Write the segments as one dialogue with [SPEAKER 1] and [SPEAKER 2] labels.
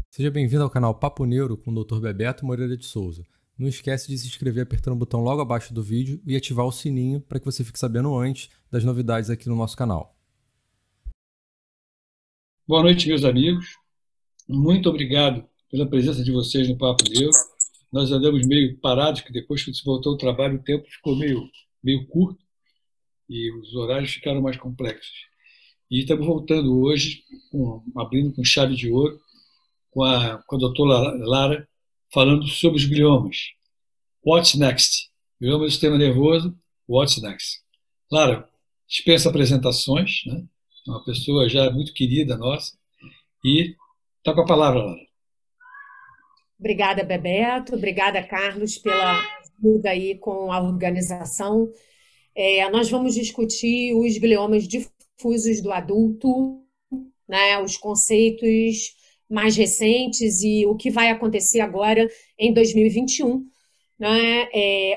[SPEAKER 1] Seja bem-vindo ao canal Papo Neuro com o Dr. Bebeto Moreira de Souza. Não esquece de se inscrever apertando o botão logo abaixo do vídeo e ativar o sininho para que você fique sabendo antes das novidades aqui no nosso canal.
[SPEAKER 2] Boa noite, meus amigos. Muito obrigado pela presença de vocês no Papo Neuro. Nós andamos meio parados, que depois que se voltou ao trabalho, o tempo ficou meio curto e os horários ficaram mais complexos. E estamos voltando hoje, abrindo com chave de ouro, com a doutora Lara, falando sobre os gliomas. What's next? Glioma do sistema nervoso, what's next? Lara, dispensa apresentações, né? É uma pessoa já muito querida nossa, e está com a palavra, Lara.
[SPEAKER 3] Obrigada, Bebeto. Obrigada, Carlos, pela ajuda aí com a organização. Nós vamos discutir os gliomas difusos do adulto, né, os conceitos mais recentes e o que vai acontecer agora em 2021, né,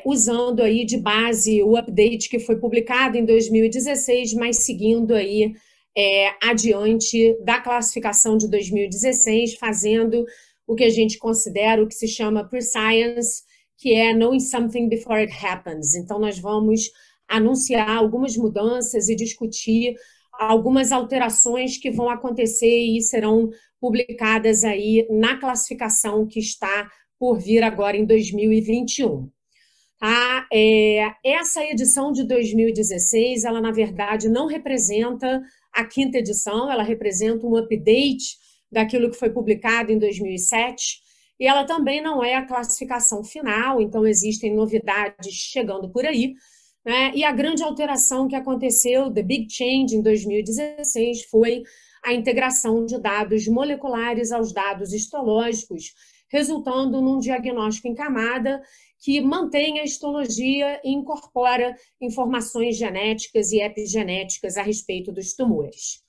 [SPEAKER 3] usando aí de base o update que foi publicado em 2016, mas seguindo aí adiante da classificação de 2016, fazendo o que a gente considera o que se chama Pre-Science, que é Knowing Something Before It Happens. Então, nós vamos anunciar algumas mudanças e discutir algumas alterações que vão acontecer e serão publicadas aí na classificação que está por vir agora em 2021. Tá? Essa edição de 2016, ela na verdade não representa a quinta edição, ela representa um update daquilo que foi publicado em 2007, e ela também não é a classificação final, então existem novidades chegando por aí, né? E a grande alteração que aconteceu, the big change em 2016, foi a integração de dados moleculares aos dados histológicos, resultando num diagnóstico em camada que mantém a histologia e incorpora informações genéticas e epigenéticas a respeito dos tumores.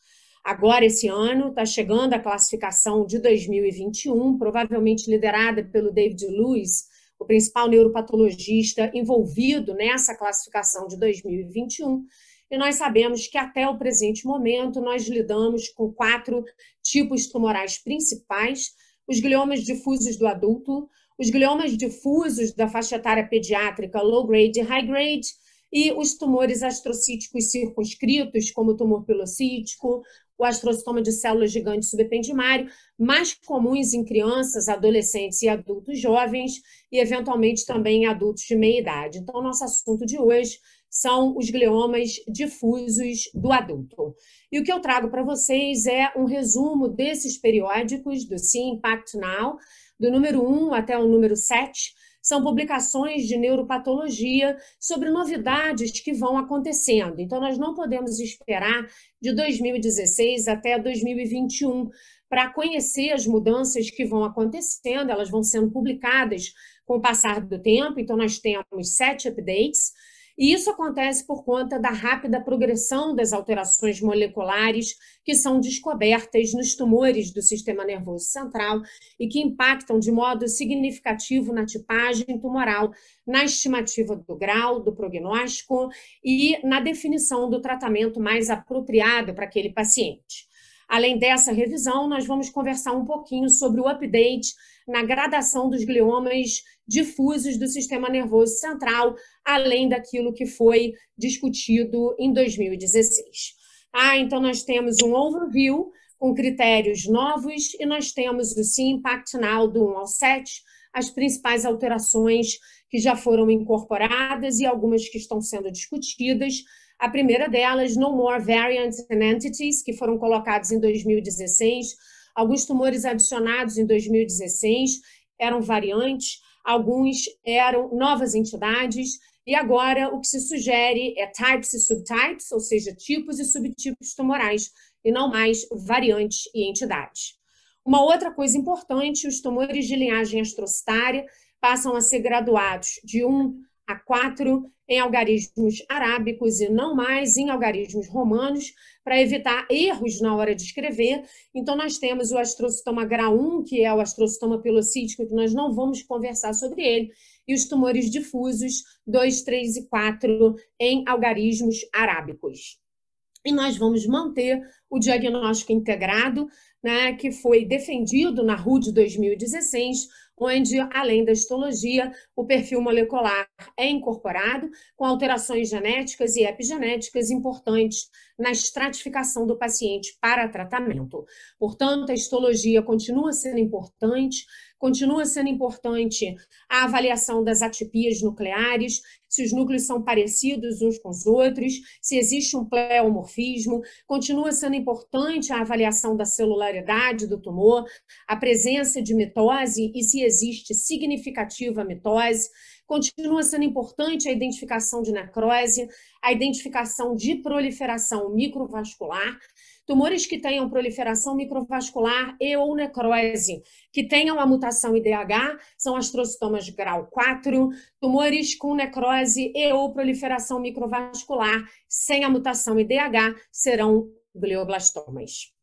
[SPEAKER 3] Agora, esse ano, está chegando a classificação de 2021, provavelmente liderada pelo David Lewis, o principal neuropatologista envolvido nessa classificação de 2021, e nós sabemos que até o presente momento nós lidamos com 4 tipos tumorais principais: os gliomas difusos do adulto, os gliomas difusos da faixa etária pediátrica low grade e high grade, e os tumores astrocíticos circunscritos, como o tumor pilocítico, o astrocitoma de células gigantes subependimário, mais comuns em crianças, adolescentes e adultos jovens, e eventualmente também em adultos de meia idade. Então, nosso assunto de hoje são os gliomas difusos do adulto. E o que eu trago para vocês é um resumo desses periódicos do See Impact Now, do número 1 até o número 7, são publicações de neuropatologia sobre novidades que vão acontecendo. Então, nós não podemos esperar de 2016 até 2021 para conhecer as mudanças que vão acontecendo, elas vão sendo publicadas com o passar do tempo. Então, nós temos 7 updates, e isso acontece por conta da rápida progressão das alterações moleculares que são descobertas nos tumores do sistema nervoso central e que impactam de modo significativo na tipagem tumoral, na estimativa do grau, do prognóstico e na definição do tratamento mais apropriado para aquele paciente. Além dessa revisão, nós vamos conversar um pouquinho sobre o update na gradação dos gliomas difusos do sistema nervoso central, além daquilo que foi discutido em 2016. Então, nós temos um overview com critérios novos e nós temos o See Impact Now do 1 ao 7, as principais alterações que já foram incorporadas e algumas que estão sendo discutidas. A primeira delas, No More Variants and Entities, que foram colocados em 2016. Alguns tumores adicionados em 2016 eram variantes, alguns eram novas entidades, e agora o que se sugere é types e subtypes, ou seja, tipos e subtipos tumorais, e não mais variantes e entidades. Uma outra coisa importante, os tumores de linhagem astrocitária passam a ser graduados de 1 a 4 em algarismos arábicos e não mais em algarismos romanos, para evitar erros na hora de escrever. Então, nós temos o astrocitoma grau 1, que é o astrocitoma pilocítico, que nós não vamos conversar sobre ele, e os tumores difusos 2, 3 e 4 em algarismos arábicos. e nós vamos manter o diagnóstico integrado, né, que foi defendido na RUD 2016, onde, além da histologia, o perfil molecular é incorporado com alterações genéticas e epigenéticas importantes na estratificação do paciente para tratamento. Portanto, a histologia continua sendo importante a avaliação das atipias nucleares, se os núcleos são parecidos uns com os outros, se existe um pleomorfismo, continua sendo importante a avaliação da celularidade do tumor, a presença de mitose e se existe significativa mitose, continua sendo importante a identificação de necrose, a identificação de proliferação microvascular. Tumores que tenham proliferação microvascular e ou necrose, que tenham a mutação IDH, são astrocitomas de grau 4, tumores com necrose e ou proliferação microvascular sem a mutação IDH serão glioblastomas.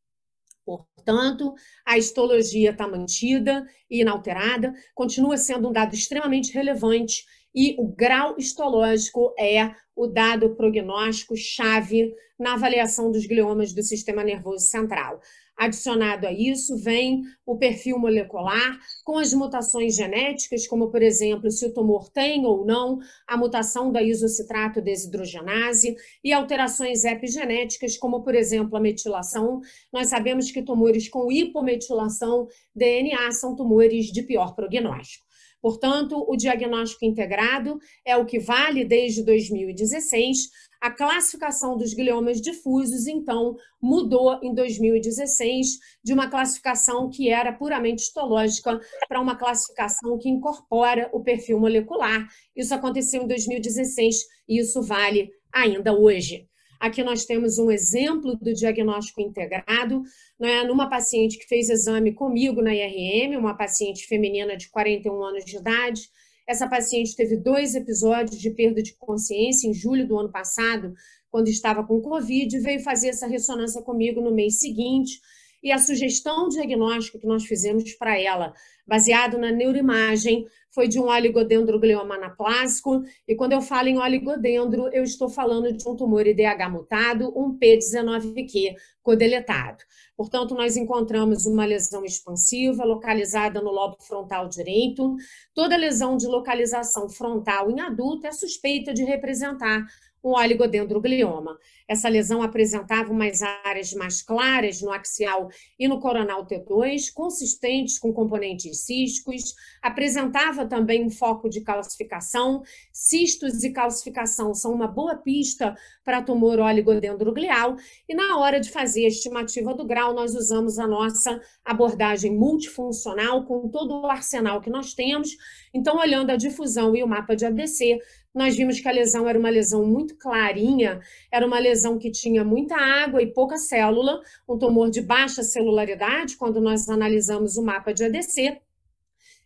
[SPEAKER 3] Portanto, a histologia está mantida e inalterada, continua sendo um dado extremamente relevante e o grau histológico é o dado prognóstico chave na avaliação dos gliomas do sistema nervoso central. Adicionado a isso, vem o perfil molecular com as mutações genéticas, como, por exemplo, se o tumor tem ou não a mutação da isocitrato desidrogenase e alterações epigenéticas, como, por exemplo, a metilação. Nós sabemos que tumores com hipometilação DNA são tumores de pior prognóstico. Portanto, o diagnóstico integrado é o que vale desde 2016. A classificação dos gliomas difusos, então, mudou em 2016 de uma classificação que era puramente histológica para uma classificação que incorpora o perfil molecular. Isso aconteceu em 2016 e isso vale ainda hoje. Aqui nós temos um exemplo do diagnóstico integrado, né, numa paciente que fez exame comigo na IRM, uma paciente feminina de 41 anos de idade. Essa paciente teve 2 episódios de perda de consciência em julho do ano passado, quando estava com Covid, e veio fazer essa ressonância comigo no mês seguinte. E a sugestão diagnóstica que nós fizemos para ela, baseado na neuroimagem, foi de um oligodendroglioma anaplásico, e quando eu falo em oligodendro, eu estou falando de um tumor IDH mutado, um P19Q codeletado. Portanto, nós encontramos uma lesão expansiva localizada no lobo frontal direito. Toda lesão de localização frontal em adulto é suspeita de representar um oligodendroglioma. Essa lesão apresentava umas áreas mais claras no axial e no coronal T2, consistentes com componentes císticos, apresentava também um foco de calcificação. Cistos e calcificação são uma boa pista para tumor oligodendroglial, e na hora de fazer a estimativa do grau, nós usamos a nossa abordagem multifuncional com todo o arsenal que nós temos. Então, olhando a difusão e o mapa de ADC, nós vimos que a lesão era uma lesão muito clarinha, era uma lesão que tinha muita água e pouca célula, um tumor de baixa celularidade, quando nós analisamos o mapa de ADC.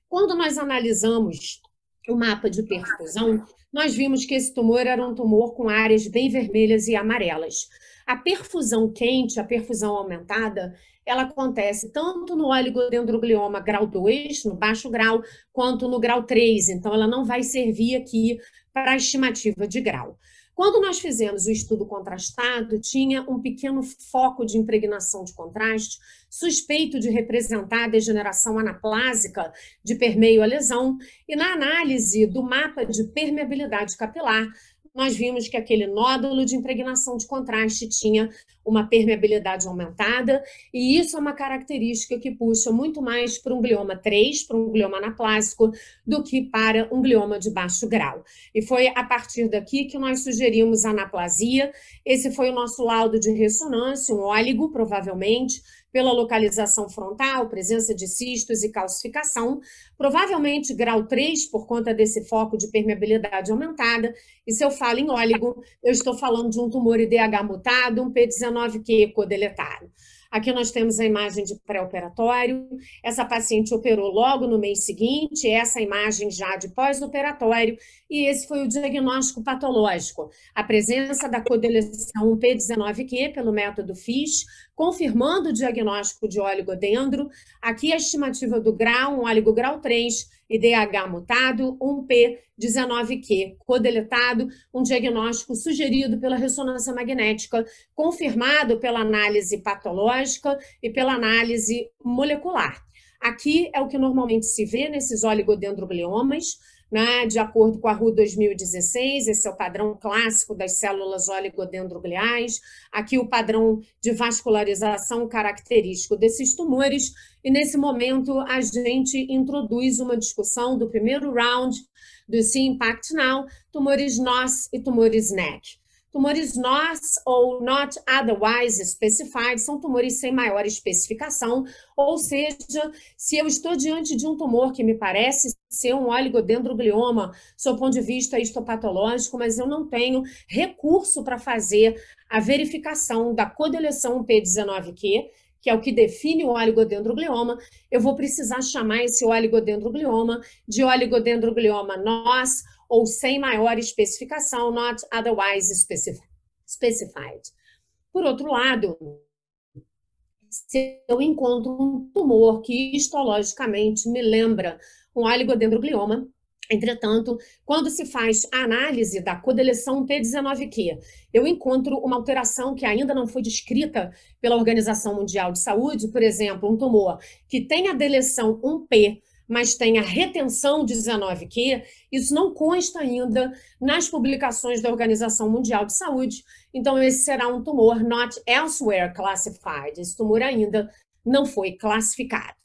[SPEAKER 3] Quando nós analisamos o mapa de perfusão, nós vimos que esse tumor era um tumor com áreas bem vermelhas e amarelas. A perfusão quente, a perfusão aumentada, ela acontece tanto no oligodendroglioma grau 2, no baixo grau, quanto no grau 3, então ela não vai servir aqui para a estimativa de grau. Quando nós fizemos o estudo contrastado, tinha um pequeno foco de impregnação de contraste, suspeito de representar a degeneração anaplásica de permeio à lesão, e na análise do mapa de permeabilidade capilar, nós vimos que aquele nódulo de impregnação de contraste tinha uma permeabilidade aumentada, e isso é uma característica que puxa muito mais para um glioma 3, para um glioma anaplásico, do que para um glioma de baixo grau. E foi a partir daqui que nós sugerimos a anaplasia. Esse foi o nosso laudo de ressonância, um óligo, provavelmente, pela localização frontal, presença de cistos e calcificação, provavelmente grau 3, por conta desse foco de permeabilidade aumentada, e se eu falo em óligo, eu estou falando de um tumor IDH mutado, um P19Q codeletado. Aqui nós temos a imagem de pré-operatório. Essa paciente operou logo no mês seguinte, essa imagem já de pós-operatório, e esse foi o diagnóstico patológico. A presença da codeleção P19Q pelo método FISH, confirmando o diagnóstico de oligodendro. Aqui a estimativa do grau, um oligograu 3, IDH mutado, um P19Q codeletado, um diagnóstico sugerido pela ressonância magnética, confirmado pela análise patológica e pela análise molecular. Aqui é o que normalmente se vê nesses oligodendrogliomas, né, de acordo com a RU 2016, esse é o padrão clássico das células oligodendrogliais, aqui o padrão de vascularização característico desses tumores, e nesse momento a gente introduz uma discussão do primeiro round do See Impact Now, tumores NOS e tumores NEC. Tumores NOS, ou Not Otherwise Specified, são tumores sem maior especificação, ou seja, se eu estou diante de um tumor que me parece ser um oligodendroglioma, sob o ponto de vista histopatológico, mas eu não tenho recurso para fazer a verificação da codeleção P19Q, que é o que define o oligodendroglioma, eu vou precisar chamar esse oligodendroglioma de oligodendroglioma NOS, ou sem maior especificação, not otherwise specified. Por outro lado, se eu encontro um tumor que histologicamente me lembra um oligodendroglioma, entretanto, quando se faz a análise da codeleção P19Q, eu encontro uma alteração que ainda não foi descrita pela Organização Mundial de Saúde, por exemplo, um tumor que tem a deleção 1P, mas tem a retenção de 19Q, isso não consta ainda nas publicações da Organização Mundial de Saúde, então esse será um tumor not elsewhere classified, esse tumor ainda não foi classificado.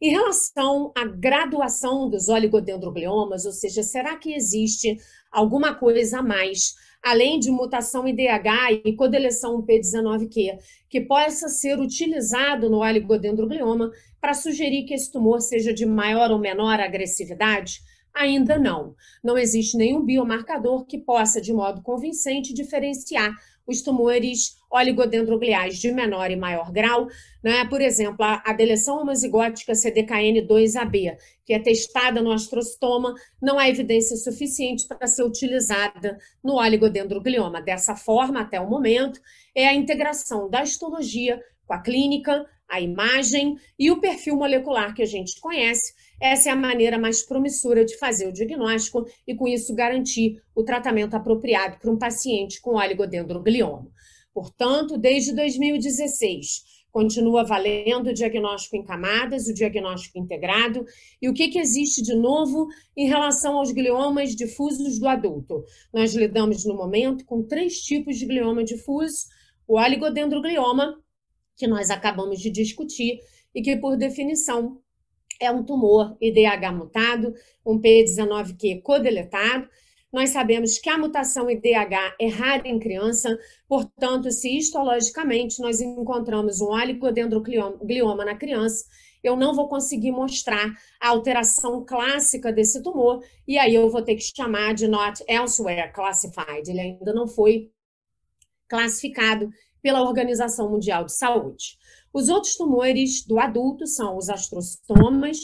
[SPEAKER 3] Em relação à graduação dos oligodendrogliomas, ou seja, será que existe alguma coisa a mais, além de mutação IDH e codeleção P19Q, que possa ser utilizado no oligodendroglioma para sugerir que esse tumor seja de maior ou menor agressividade? Ainda não. Não existe nenhum biomarcador que possa, de modo convincente, diferenciar os tumores oligodendrogliais de menor e maior grau, né? Por exemplo, a deleção homozigótica CDKN2AB, que é testada no astrocitoma, não há evidência suficiente para ser utilizada no oligodendroglioma. Dessa forma, até o momento, é a integração da histologia com a clínica, a imagem e o perfil molecular que a gente conhece. Essa é a maneira mais promissora de fazer o diagnóstico e, com isso, garantir o tratamento apropriado para um paciente com oligodendroglioma. Portanto, desde 2016, continua valendo o diagnóstico em camadas, o diagnóstico integrado. E o que existe de novo em relação aos gliomas difusos do adulto? Nós lidamos, no momento, com 3 tipos de glioma difuso: o oligodendroglioma, que nós acabamos de discutir, e que, por definição, é um tumor IDH mutado, um P19Q codeletado. Nós sabemos que a mutação IDH é rara em criança, portanto, se histologicamente nós encontramos um oligodendroglioma na criança, eu não vou conseguir mostrar a alteração clássica desse tumor, e aí eu vou ter que chamar de not elsewhere classified. Ele ainda não foi classificado pela Organização Mundial de Saúde. Os outros tumores do adulto são os astrocitomas,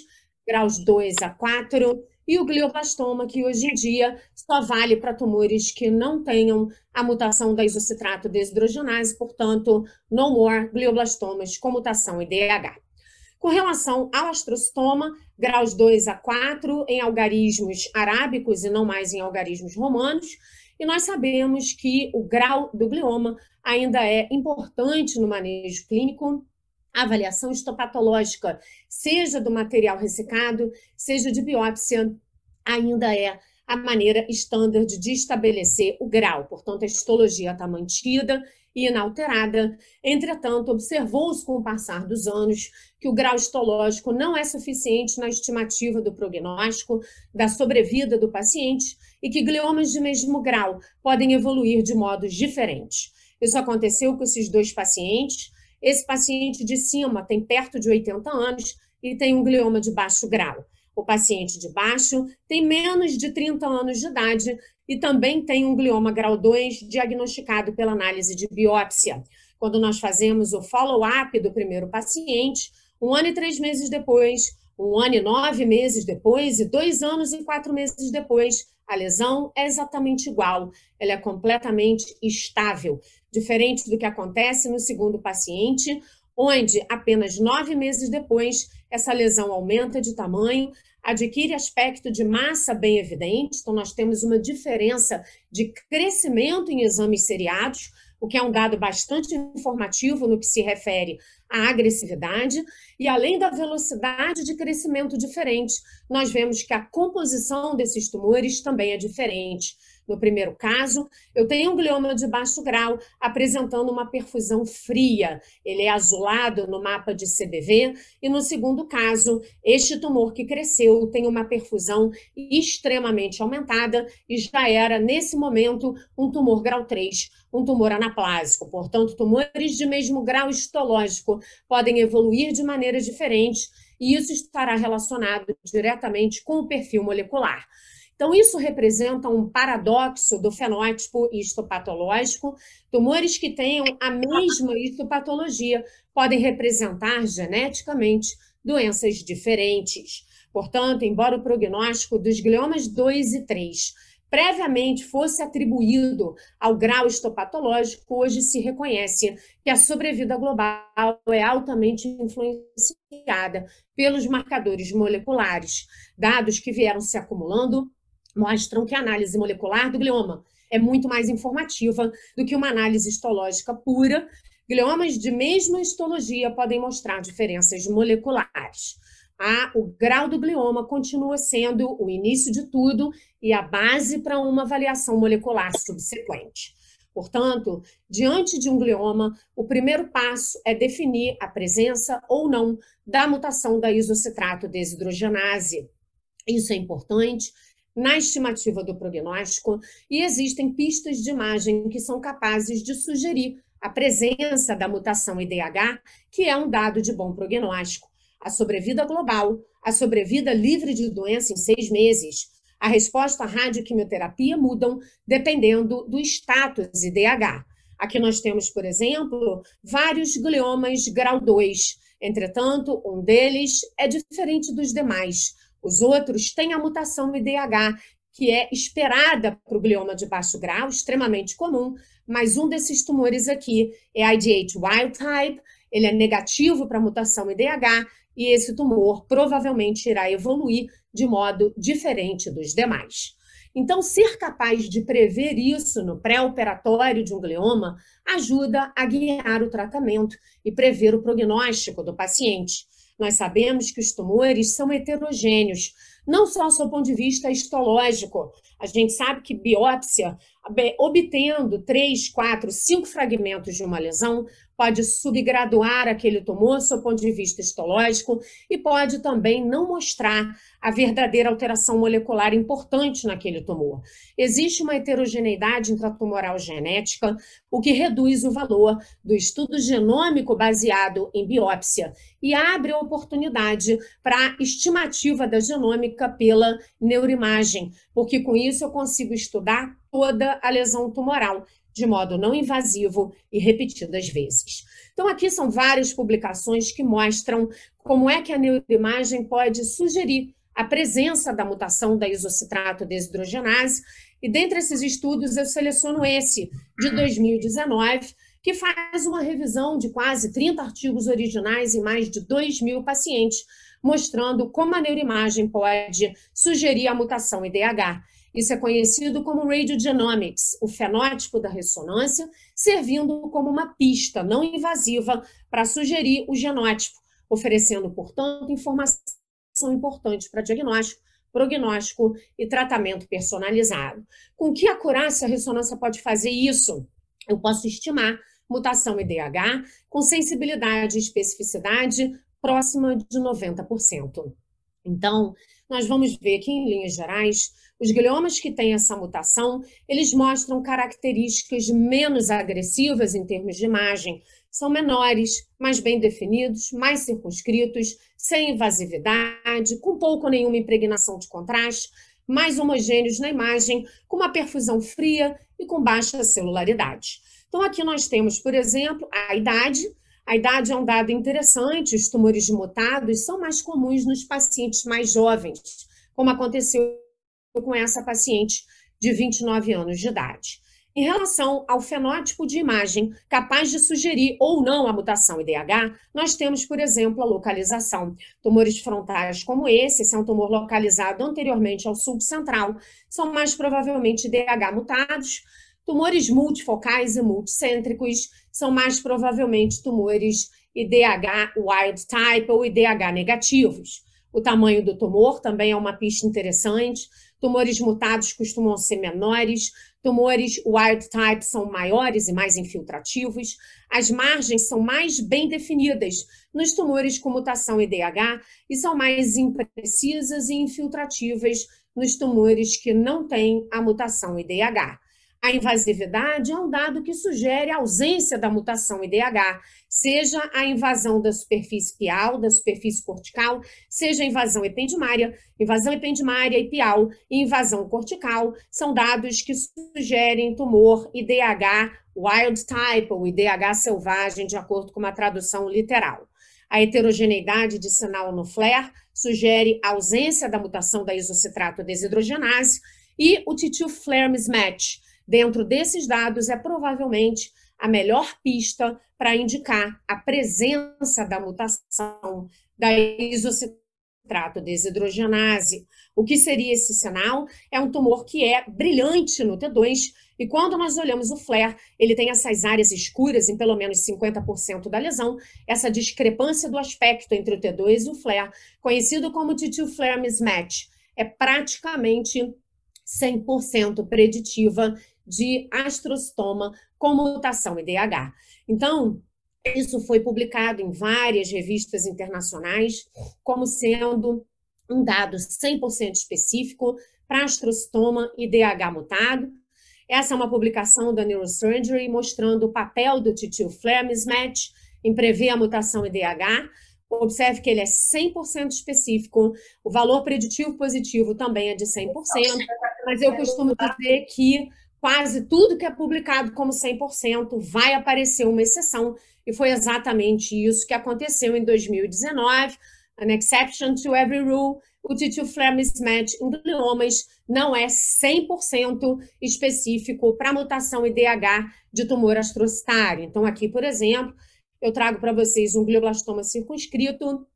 [SPEAKER 3] graus 2 a 4, e o glioblastoma, que hoje em dia só vale para tumores que não tenham a mutação da isocitrato desidrogenase, portanto, no more glioblastomas com mutação IDH. Com relação ao astrocitoma, graus 2 a 4 em algarismos arábicos e não mais em algarismos romanos, e nós sabemos que o grau do glioma ainda é importante no manejo clínico. A avaliação histopatológica, seja do material ressecado, seja de biópsia, ainda é a maneira estándar de estabelecer o grau. Portanto, a histologia está mantida e inalterada. Entretanto, observou-se com o passar dos anos que o grau histológico não é suficiente na estimativa do prognóstico, da sobrevida do paciente, e que gliomas de mesmo grau podem evoluir de modos diferentes. Isso aconteceu com esses 2 pacientes. Esse paciente de cima tem perto de 80 anos e tem um glioma de baixo grau. O paciente de baixo tem menos de 30 anos de idade e também tem um glioma grau 2 diagnosticado pela análise de biópsia. quando nós fazemos o follow-up do primeiro paciente, 1 ano e 3 meses depois, 1 ano e 9 meses depois e 2 anos e 4 meses depois, a lesão é exatamente igual, ela é completamente estável, diferente do que acontece no segundo paciente, onde apenas 9 meses depois, essa lesão aumenta de tamanho, adquire aspecto de massa bem evidente, então nós temos uma diferença de crescimento em exames seriados, o que é um dado bastante informativo no que se refere à agressividade, e além da velocidade de crescimento diferente, nós vemos que a composição desses tumores também é diferente. No primeiro caso, eu tenho um glioma de baixo grau apresentando uma perfusão fria, ele é azulado no mapa de CBV, e no segundo caso, este tumor que cresceu tem uma perfusão extremamente aumentada e já era, nesse momento, um tumor grau 3, um tumor anaplásico. Portanto, tumores de mesmo grau histológico podem evoluir de maneiras diferentes e isso estará relacionado diretamente com o perfil molecular. Então, isso representa um paradoxo do fenótipo histopatológico. Tumores que tenham a mesma histopatologia podem representar geneticamente doenças diferentes. Portanto, embora o prognóstico dos gliomas 2 e 3 previamente fosse atribuído ao grau histopatológico, hoje se reconhece que a sobrevida global é altamente influenciada pelos marcadores moleculares. Dados que vieram se acumulando mostram que a análise molecular do glioma é muito mais informativa do que uma análise histológica pura. Gliomas de mesma histologia podem mostrar diferenças moleculares. O grau do glioma continua sendo o início de tudo e a base para uma avaliação molecular subsequente. Portanto, diante de um glioma, o primeiro passo é definir a presença ou não da mutação da isocitrato desidrogenase. Isso é importante na estimativa do prognóstico e existem pistas de imagem que são capazes de sugerir a presença da mutação IDH, que é um dado de bom prognóstico. A sobrevida global, a sobrevida livre de doença em 6 meses, a resposta à radioquimioterapia mudam dependendo do status IDH. Aqui nós temos, por exemplo, vários gliomas grau 2. Entretanto, um deles é diferente dos demais. Os outros têm a mutação IDH, que é esperada para o glioma de baixo grau, extremamente comum, mas um desses tumores aqui é IDH wild type, ele é negativo para a mutação IDH, e esse tumor provavelmente irá evoluir de modo diferente dos demais. Então, ser capaz de prever isso no pré-operatório de um glioma ajuda a guiar o tratamento e prever o prognóstico do paciente. Nós sabemos que os tumores são heterogêneos, não só do ponto de vista histológico. A gente sabe que biópsia, obtendo 3, 4, 5 fragmentos de uma lesão, pode subgraduar aquele tumor do ponto de vista histológico e pode também não mostrar a verdadeira alteração molecular importante naquele tumor. Existe uma heterogeneidade intratumoral genética, o que reduz o valor do estudo genômico baseado em biópsia e abre a oportunidade para a estimativa da genômica pela neuroimagem, porque com isso eu consigo estudar toda a lesão tumoral de modo não invasivo e repetidas vezes. Então, aqui são várias publicações que mostram como é que a neuroimagem pode sugerir a presença da mutação da isocitrato desidrogenase, e dentre esses estudos eu seleciono esse, de 2019, que faz uma revisão de quase 30 artigos originais em mais de 2.000 pacientes, mostrando como a neuroimagem pode sugerir a mutação IDH. Isso é conhecido como radiogenomics, o fenótipo da ressonância, servindo como uma pista não invasiva para sugerir o genótipo, oferecendo, portanto, informação importante para diagnóstico, prognóstico e tratamento personalizado. Com que acurácia a ressonância pode fazer isso? Eu posso estimar mutação IDH com sensibilidade e especificidade próxima de 90%. Então, nós vamos ver que, em linhas gerais, os gliomas que têm essa mutação, eles mostram características menos agressivas em termos de imagem, são menores, mais bem definidos, mais circunscritos, sem invasividade, com pouco ou nenhuma impregnação de contraste, mais homogêneos na imagem, com uma perfusão fria e com baixa celularidade. Então, aqui nós temos, por exemplo, a idade. A idade é um dado interessante, os tumores mutados são mais comuns nos pacientes mais jovens, como aconteceu com essa paciente de 29 anos de idade. Em relação ao fenótipo de imagem capaz de sugerir ou não a mutação IDH, nós temos, por exemplo, a localização. Tumores frontais como esse é um tumor localizado anteriormente ao sulco central, são mais provavelmente IDH mutados. Tumores multifocais e multicêntricos são mais provavelmente tumores IDH wild type ou IDH negativos. O tamanho do tumor também é uma pista interessante. Tumores mutados costumam ser menores, tumores wild type são maiores e mais infiltrativos. As margens são mais bem definidas nos tumores com mutação IDH e são mais imprecisas e infiltrativas nos tumores que não têm a mutação IDH. A invasividade é um dado que sugere a ausência da mutação IDH, seja a invasão da superfície pial, da superfície cortical, seja a invasão ependimária e pial e invasão cortical, são dados que sugerem tumor IDH wild type ou IDH selvagem, de acordo com uma tradução literal. A heterogeneidade de sinal no FLAIR sugere a ausência da mutação da isocitrato desidrogenase e o T2 FLAIR mismatch. Dentro desses dados, é provavelmente a melhor pista para indicar a presença da mutação da isocitrato desidrogenase. O que seria esse sinal? É um tumor que é brilhante no T2, e quando nós olhamos o FLAIR, ele tem essas áreas escuras em pelo menos 50% da lesão, essa discrepância do aspecto entre o T2 e o FLAIR, conhecido como T2 FLAIR mismatch, é praticamente 100% preditiva de astrocitoma com mutação IDH. Então, isso foi publicado em várias revistas internacionais como sendo um dado 100% específico para astrocitoma IDH mutado. Essa é uma publicação da Neurosurgery mostrando o papel do T2 FLAIR mismatch em prever a mutação IDH. Observe que ele é 100% específico, o valor preditivo positivo também é de 100%, mas eu costumo dizer que quase tudo que é publicado como 100% vai aparecer uma exceção, e foi exatamente isso que aconteceu em 2019, an exception to every rule. O T2 FLAIR mismatch em gliomas não é 100% específico para mutação IDH de tumor astrocitário. Então, aqui, por exemplo, eu trago para vocês um glioblastoma circunscrito,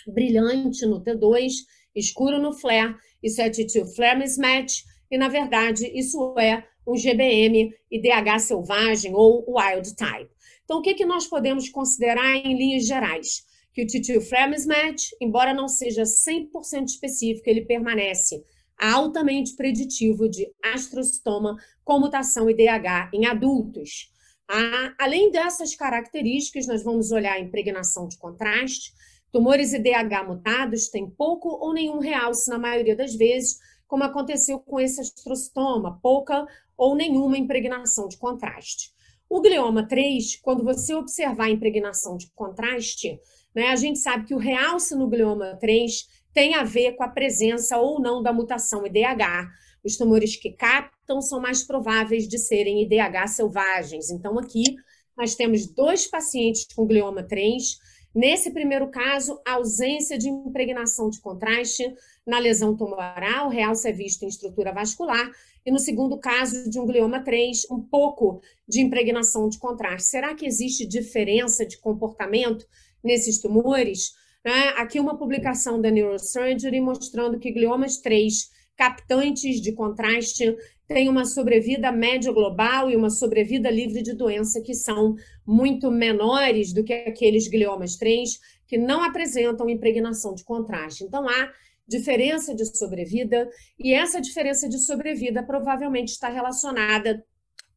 [SPEAKER 3] brilhante no T2, escuro no FLAIR, isso é T2 FLAIR mismatch, e, na verdade, isso é um GBM IDH selvagem ou wild type. Então, o que nós podemos considerar em linhas gerais? Que o T2 FLAIR mismatch, embora não seja 100% específico, ele permanece altamente preditivo de astrocitoma com mutação IDH em adultos. Além dessas características, nós vamos olhar a impregnação de contraste. Tumores IDH mutados têm pouco ou nenhum realce na maioria das vezes, como aconteceu com esse astrocitoma, pouca ou nenhuma impregnação de contraste. O glioma 3, quando você observar a impregnação de contraste, né, a gente sabe que o realce no glioma 3 tem a ver com a presença ou não da mutação IDH. Os tumores que captam são mais prováveis de serem IDH selvagens. Então, aqui nós temos 2 pacientes com glioma 3. Nesse primeiro caso, a ausência de impregnação de contraste na lesão tumoral, o realce é visto em estrutura vascular, e no segundo caso, de um glioma 3, um pouco de impregnação de contraste. Será que existe diferença de comportamento nesses tumores? Aqui uma publicação da Neurosurgery mostrando que gliomas 3 captantes de contraste têm uma sobrevida média global e uma sobrevida livre de doença que são muito menores do que aqueles gliomas 3 que não apresentam impregnação de contraste. Então, há diferença de sobrevida, e essa diferença de sobrevida provavelmente está relacionada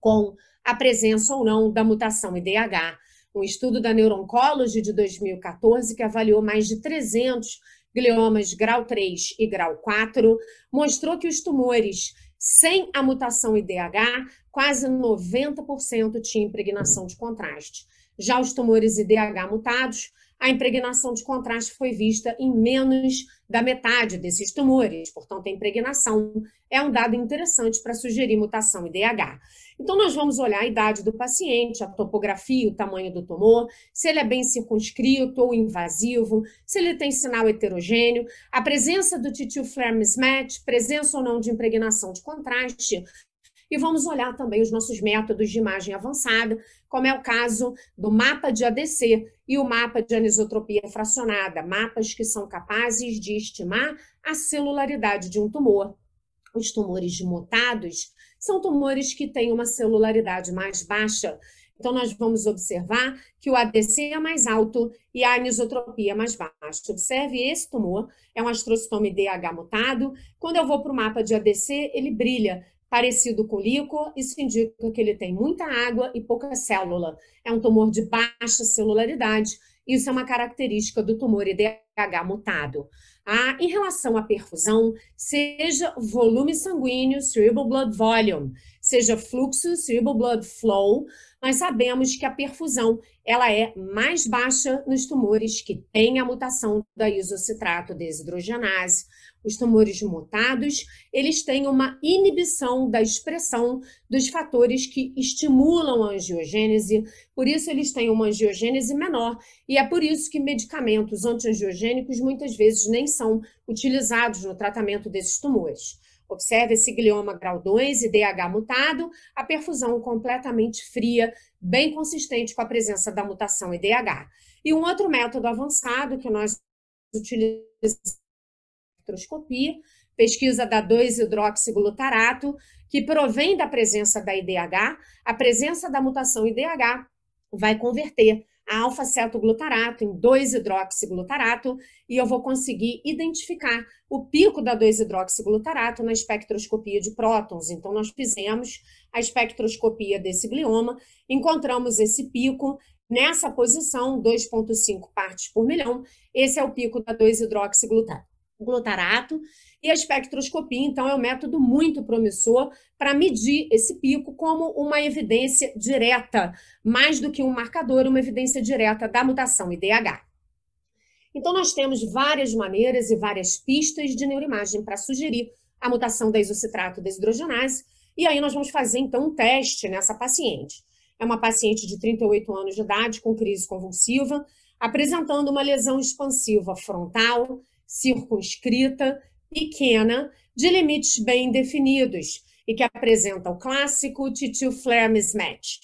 [SPEAKER 3] com a presença ou não da mutação IDH. Um estudo da Neuro-Oncology de 2014, que avaliou mais de 300 gliomas grau 3 e grau 4, mostrou que os tumores sem a mutação IDH, quase 90% tinham impregnação de contraste. Já os tumores IDH mutados, a impregnação de contraste foi vista em menos da metade desses tumores. Portanto, a impregnação é um dado interessante para sugerir mutação IDH. Então, nós vamos olhar a idade do paciente, a topografia, o tamanho do tumor, se ele é bem circunscrito ou invasivo, se ele tem sinal heterogêneo, a presença do T2-flare mismatch, presença ou não de impregnação de contraste. E vamos olhar também os nossos métodos de imagem avançada, como é o caso do mapa de ADC e o mapa de anisotropia fracionada, mapas que são capazes de estimar a celularidade de um tumor. Os tumores mutados são tumores que têm uma celularidade mais baixa. Então, nós vamos observar que o ADC é mais alto e a anisotropia é mais baixa. Observe, esse tumor é um astrocitoma IDH mutado. Quando eu vou para o mapa de ADC, ele brilha, parecido com líquor, isso indica que ele tem muita água e pouca célula. É um tumor de baixa celularidade. Isso é uma característica do tumor IDH mutado. Em relação à perfusão, seja volume sanguíneo, cerebral blood volume, seja fluxo, cerebral blood flow, nós sabemos que a perfusão ela é mais baixa nos tumores que têm a mutação da isocitrato desidrogenase. Os tumores mutados, eles têm uma inibição da expressão dos fatores que estimulam a angiogênese, por isso eles têm uma angiogênese menor, e é por isso que medicamentos antiangiogênicos muitas vezes nem são utilizados no tratamento desses tumores. Observe esse glioma grau 2, IDH mutado, a perfusão completamente fria, bem consistente com a presença da mutação IDH. E um outro método avançado que nós utilizamos espectroscopia, pesquisa da 2-hidroxiglutarato, que provém da presença da IDH, a presença da mutação IDH vai converter a alfa-cetoglutarato em 2-hidroxiglutarato e eu vou conseguir identificar o pico da 2-hidroxiglutarato na espectroscopia de prótons. Então, nós fizemos a espectroscopia desse glioma, encontramos esse pico nessa posição, 2,5 partes por milhão, esse é o pico da 2-hidroxiglutarato. E a espectroscopia, então, é um método muito promissor para medir esse pico como uma evidência direta, mais do que um marcador, uma evidência direta da mutação IDH. Então, nós temos várias maneiras e várias pistas de neuroimagem para sugerir a mutação da isocitrato desidrogenase, e aí nós vamos fazer, então, um teste nessa paciente. É uma paciente de 38 anos de idade com crise convulsiva, apresentando uma lesão expansiva frontal, circunscrita, pequena, de limites bem definidos e que apresenta o clássico T2-flare mismatch.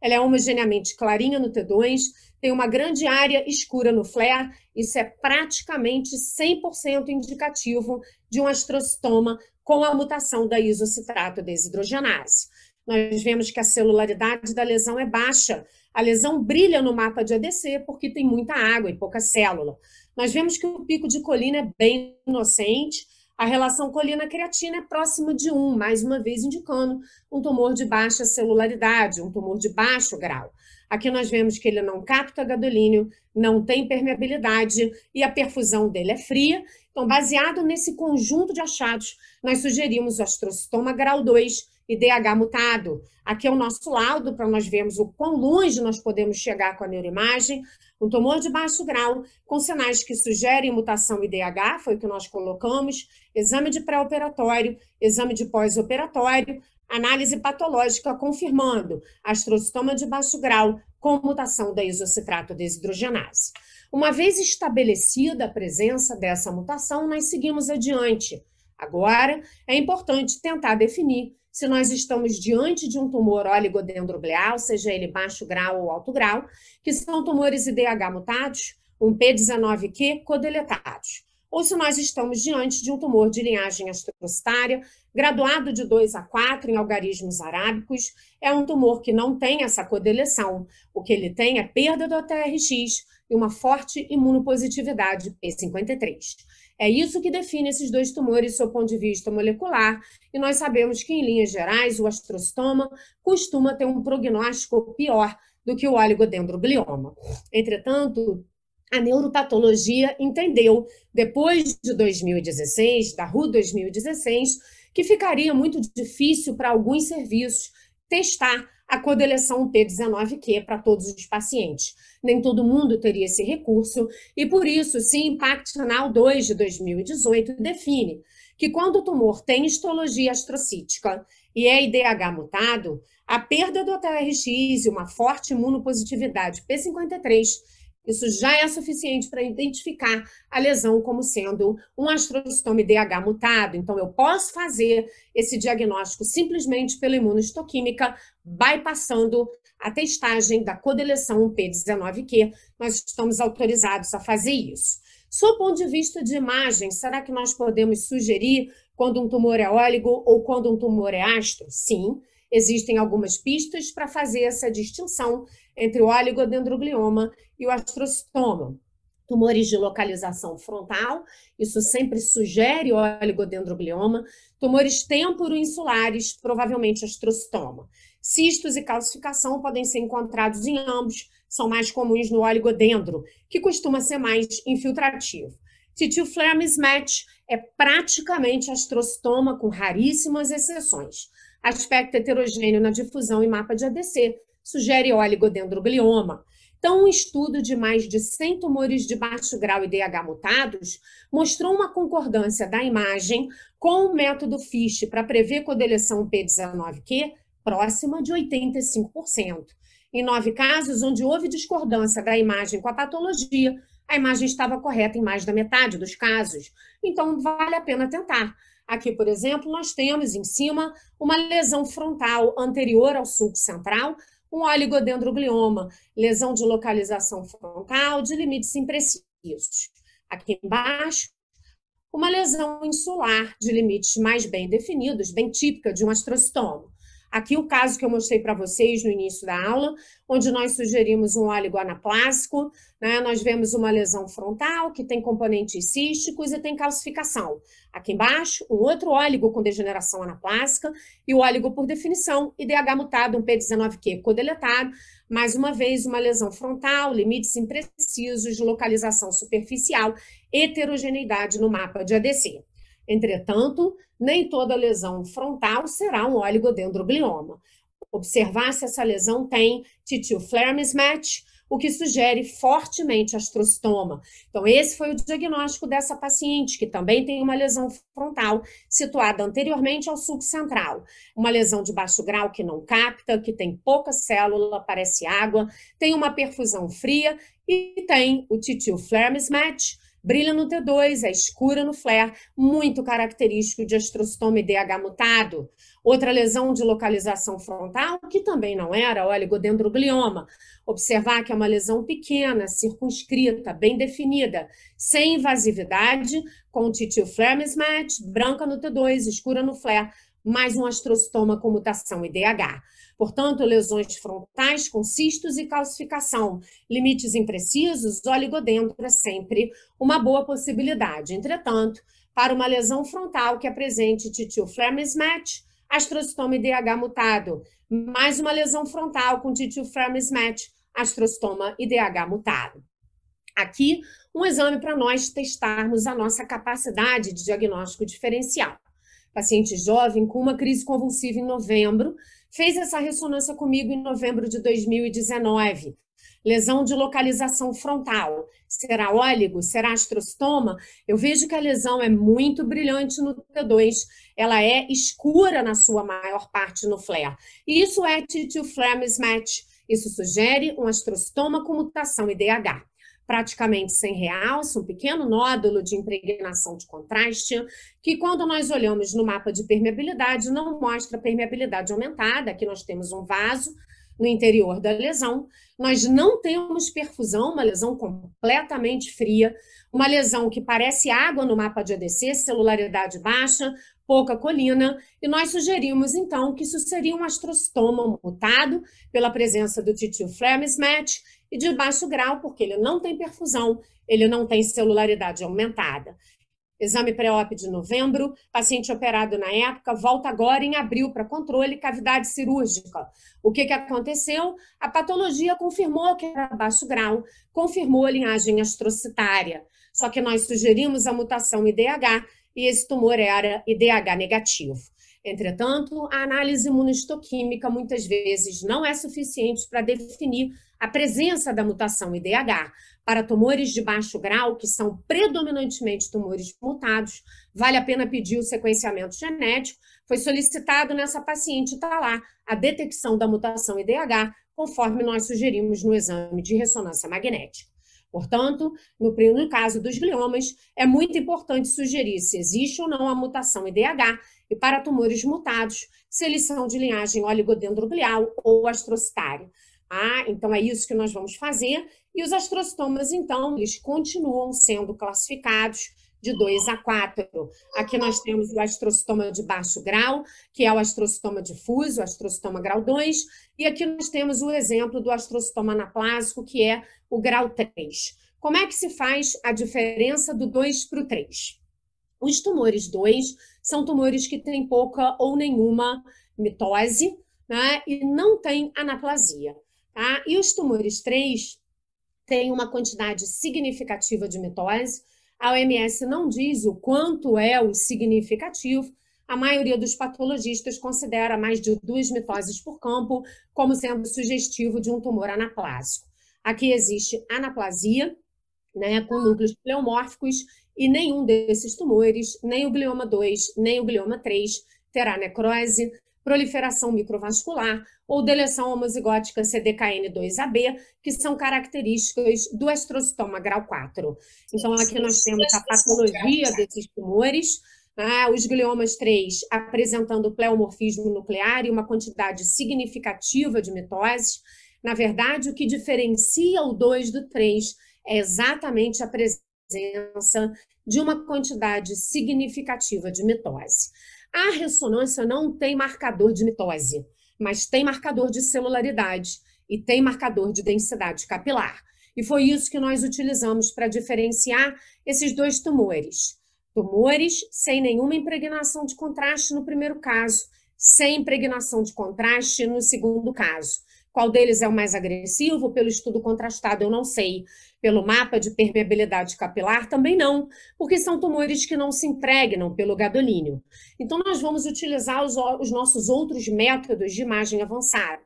[SPEAKER 3] Ela é homogeneamente clarinha no T2, tem uma grande área escura no flare, isso é praticamente 100% indicativo de um astrocitoma com a mutação da isocitrato desidrogenase. Nós vemos que a celularidade da lesão é baixa, a lesão brilha no mapa de ADC porque tem muita água e pouca célula. Nós vemos que o pico de colina é bem inocente, a relação colina-creatina é próxima de 1, mais uma vez indicando um tumor de baixa celularidade, um tumor de baixo grau. Aqui nós vemos que ele não capta gadolínio, não tem permeabilidade e a perfusão dele é fria. Então, baseado nesse conjunto de achados, nós sugerimos o astrocitoma grau 2 IDH mutado. Aqui é o nosso laudo para nós vermos o quão longe nós podemos chegar com a neuroimagem. Um tumor de baixo grau, com sinais que sugerem mutação IDH, foi o que nós colocamos, exame de pré-operatório, exame de pós-operatório, análise patológica confirmando astrocitoma de baixo grau com mutação da isocitrato desidrogenase. Uma vez estabelecida a presença dessa mutação, nós seguimos adiante. Agora, é importante tentar definir se nós estamos diante de um tumor oligodendroglial, seja ele baixo grau ou alto grau, que são tumores IDH mutados, um P19Q codeletados, ou se nós estamos diante de um tumor de linhagem astrocitária, graduado de 2 a 4 em algarismos arábicos, é um tumor que não tem essa codeleção, o que ele tem é perda do ATRX e uma forte imunopositividade P53. É isso que define esses dois tumores do seu ponto de vista molecular, e nós sabemos que, em linhas gerais, o astrocitoma costuma ter um prognóstico pior do que o oligodendroglioma. Entretanto, a neuropatologia entendeu, depois de 2016, da RU 2016, que ficaria muito difícil para alguns serviços testar a codeleção P19Q para todos os pacientes. Nem todo mundo teria esse recurso, e por isso, sim, Impact Now 2 de 2018 define que quando o tumor tem histologia astrocítica e é IDH mutado, a perda do TRX e uma forte imunopositividade P53, isso já é suficiente para identificar a lesão como sendo um astrocitoma IDH mutado. Então, eu posso fazer esse diagnóstico simplesmente pela imunohistoquímica, bypassando a testagem da codeleção P19Q. Nós estamos autorizados a fazer isso. Sob o ponto de vista de imagem, será que nós podemos sugerir quando um tumor é óligo ou quando um tumor é astro? Sim, existem algumas pistas para fazer essa distinção entre o oligodendroglioma e o astrocitoma. Tumores de localização frontal, isso sempre sugere oligodendroglioma. Tumores temporoinsulares, provavelmente astrocitoma. Cistos e calcificação podem ser encontrados em ambos, são mais comuns no oligodendro, que costuma ser mais infiltrativo. Titio flare mismatch é praticamente astrocitoma, com raríssimas exceções. Aspecto heterogêneo na difusão e mapa de ADC sugere oligodendroglioma. Então, um estudo de mais de 100 tumores de baixo grau IDH mutados mostrou uma concordância da imagem com o método FISH para prever codeleção P19Q próxima de 85%. Em 9 casos, onde houve discordância da imagem com a patologia, a imagem estava correta em mais da metade dos casos. Então, vale a pena tentar. Aqui, por exemplo, nós temos em cima uma lesão frontal anterior ao sulco central, um oligodendroglioma, lesão de localização frontal de limites imprecisos. Aqui embaixo, uma lesão insular de limites mais bem definidos, bem típica de um astrocitoma. Aqui o caso que eu mostrei para vocês no início da aula, onde nós sugerimos um oligoanaplásico, né? Nós vemos uma lesão frontal que tem componentes císticos e tem calcificação. Aqui embaixo, um outro óligo com degeneração anaplásica e o óligo, por definição, IDH mutado, um P19Q codeletado. Mais uma vez, uma lesão frontal, limites imprecisos de localização superficial, heterogeneidade no mapa de ADC. Entretanto, nem toda lesão frontal será um oligodendroglioma. Observar se essa lesão tem titio flare mismatch, o que sugere fortemente astrocitoma. Então, esse foi o diagnóstico dessa paciente, que também tem uma lesão frontal situada anteriormente ao sulco central. Uma lesão de baixo grau que não capta, que tem pouca célula, parece água, tem uma perfusão fria e tem o titio flare mismatch, brilha no T2, é escura no flare, muito característico de astrocitoma IDH mutado. Outra lesão de localização frontal, que também não era oligodendroglioma. Observar que é uma lesão pequena, circunscrita, bem definida, sem invasividade, com titio flare mismatch, branca no T2, escura no flare, mais um astrocitoma com mutação IDH. Portanto, lesões frontais com cistos e calcificação, limites imprecisos, oligodendro é sempre uma boa possibilidade. Entretanto, para uma lesão frontal que apresente titio flare mismatch, astrocitoma IDH mutado, mais uma lesão frontal com titio flare mismatch, astrocitoma IDH mutado. Aqui, um exame para nós testarmos a nossa capacidade de diagnóstico diferencial. Paciente jovem com uma crise convulsiva em novembro, fez essa ressonância comigo em novembro de 2019. Lesão de localização frontal. Será óligo? Será astrocitoma? Eu vejo que a lesão é muito brilhante no T2. Ela é escura na sua maior parte no flare. E isso é titio flare mismatch. Isso sugere um astrocitoma com mutação IDH. Praticamente sem realce, um pequeno nódulo de impregnação de contraste, que quando nós olhamos no mapa de permeabilidade, não mostra permeabilidade aumentada. Aqui nós temos um vaso no interior da lesão. Nós não temos perfusão, uma lesão completamente fria, uma lesão que parece água no mapa de ADC, celularidade baixa, pouca colina, e nós sugerimos, então, que isso seria um astrocitoma mutado pela presença do titio flare mismatch e de baixo grau, porque ele não tem perfusão, ele não tem celularidade aumentada. Exame pré-op de novembro, paciente operado na época, volta agora em abril para controle, cavidade cirúrgica. O que aconteceu? A patologia confirmou que era baixo grau, confirmou a linhagem astrocitária. Só que nós sugerimos a mutação IDH e esse tumor era IDH negativo. Entretanto, a análise imunohistoquímica muitas vezes não é suficiente para definir a presença da mutação IDH. Para tumores de baixo grau, que são predominantemente tumores mutados, vale a pena pedir o sequenciamento genético. Foi solicitado nessa paciente, está lá, a detecção da mutação IDH, conforme nós sugerimos no exame de ressonância magnética. Portanto, no caso dos gliomas, é muito importante sugerir se existe ou não a mutação IDH e para tumores mutados, se eles são de linhagem oligodendroglial ou astrocitária. Então, é isso que nós vamos fazer. E os astrocitomas, então, eles continuam sendo classificados de 2 a 4. Aqui nós temos o astrocitoma de baixo grau, que é o astrocitoma difuso, o astrocitoma grau 2, e aqui nós temos o exemplo do astrocitoma anaplásico, que é o grau 3. Como é que se faz a diferença do 2 para o 3? Os tumores 2 são tumores que têm pouca ou nenhuma mitose, né, e não têm anaplasia. Tá? E os tumores 3 têm uma quantidade significativa de mitose. A OMS não diz o quanto é o significativo. A maioria dos patologistas considera mais de 2 mitoses por campo como sendo sugestivo de um tumor anaplásico. Aqui existe anaplasia, né, com núcleos pleomórficos, e nenhum desses tumores, nem o glioma 2, nem o glioma 3, terá necrose, proliferação microvascular ou deleção homozigótica CDKN2AB, que são características do astrocitoma grau 4. Então, aqui nós temos a patologia desses tumores, os gliomas 3 apresentando pleomorfismo nuclear e uma quantidade significativa de mitoses. Na verdade, o que diferencia o 2 do 3 é exatamente a presença de uma quantidade significativa de mitose. A ressonância não tem marcador de mitose, mas tem marcador de celularidade e tem marcador de densidade capilar. E foi isso que nós utilizamos para diferenciar esses dois tumores. Tumores sem nenhuma impregnação de contraste no primeiro caso, sem impregnação de contraste no segundo caso. Qual deles é o mais agressivo? Pelo estudo contrastado, eu não sei. Pelo mapa de permeabilidade capilar, também não, porque são tumores que não se impregnam pelo gadolínio. Então, nós vamos utilizar os nossos outros métodos de imagem avançada.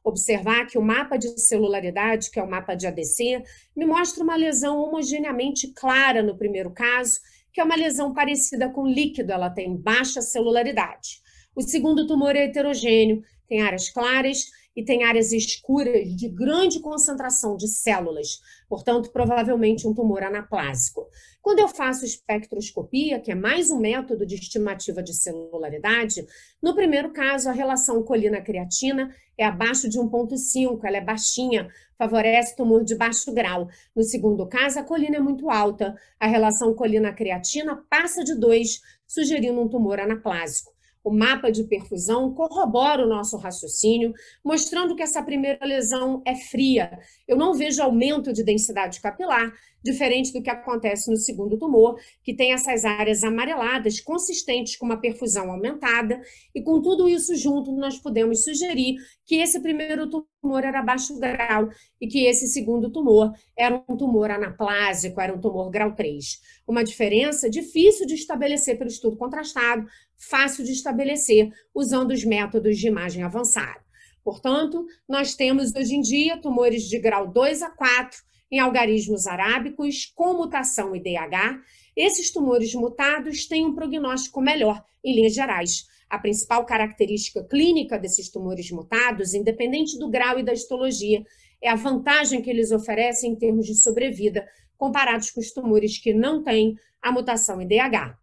[SPEAKER 3] Observar que o mapa de celularidade, que é o mapa de ADC, me mostra uma lesão homogeneamente clara no primeiro caso, que é uma lesão parecida com líquido, ela tem baixa celularidade. O segundo tumor é heterogêneo, tem áreas claras e tem áreas escuras de grande concentração de células, portanto, provavelmente um tumor anaplásico. Quando eu faço espectroscopia, que é mais um método de estimativa de celularidade, no primeiro caso, a relação colina-creatina é abaixo de 1,5, ela é baixinha, favorece tumor de baixo grau. No segundo caso, a colina é muito alta, a relação colina-creatina passa de 2, sugerindo um tumor anaplásico. O mapa de perfusão corrobora o nosso raciocínio, mostrando que essa primeira lesão é fria. Eu não vejo aumento de densidade capilar, diferente do que acontece no segundo tumor, que tem essas áreas amareladas, consistentes com uma perfusão aumentada, e com tudo isso junto, nós podemos sugerir que esse primeiro tumor era baixo grau e que esse segundo tumor era um tumor anaplásico, era um tumor grau 3. Uma diferença difícil de estabelecer pelo estudo contrastado, fácil de estabelecer usando os métodos de imagem avançada. Portanto, nós temos hoje em dia tumores de grau 2 a 4 em algarismos arábicos com mutação IDH. Esses tumores mutados têm um prognóstico melhor, em linhas gerais. A principal característica clínica desses tumores mutados, independente do grau e da histologia, é a vantagem que eles oferecem em termos de sobrevida, comparados com os tumores que não têm a mutação IDH.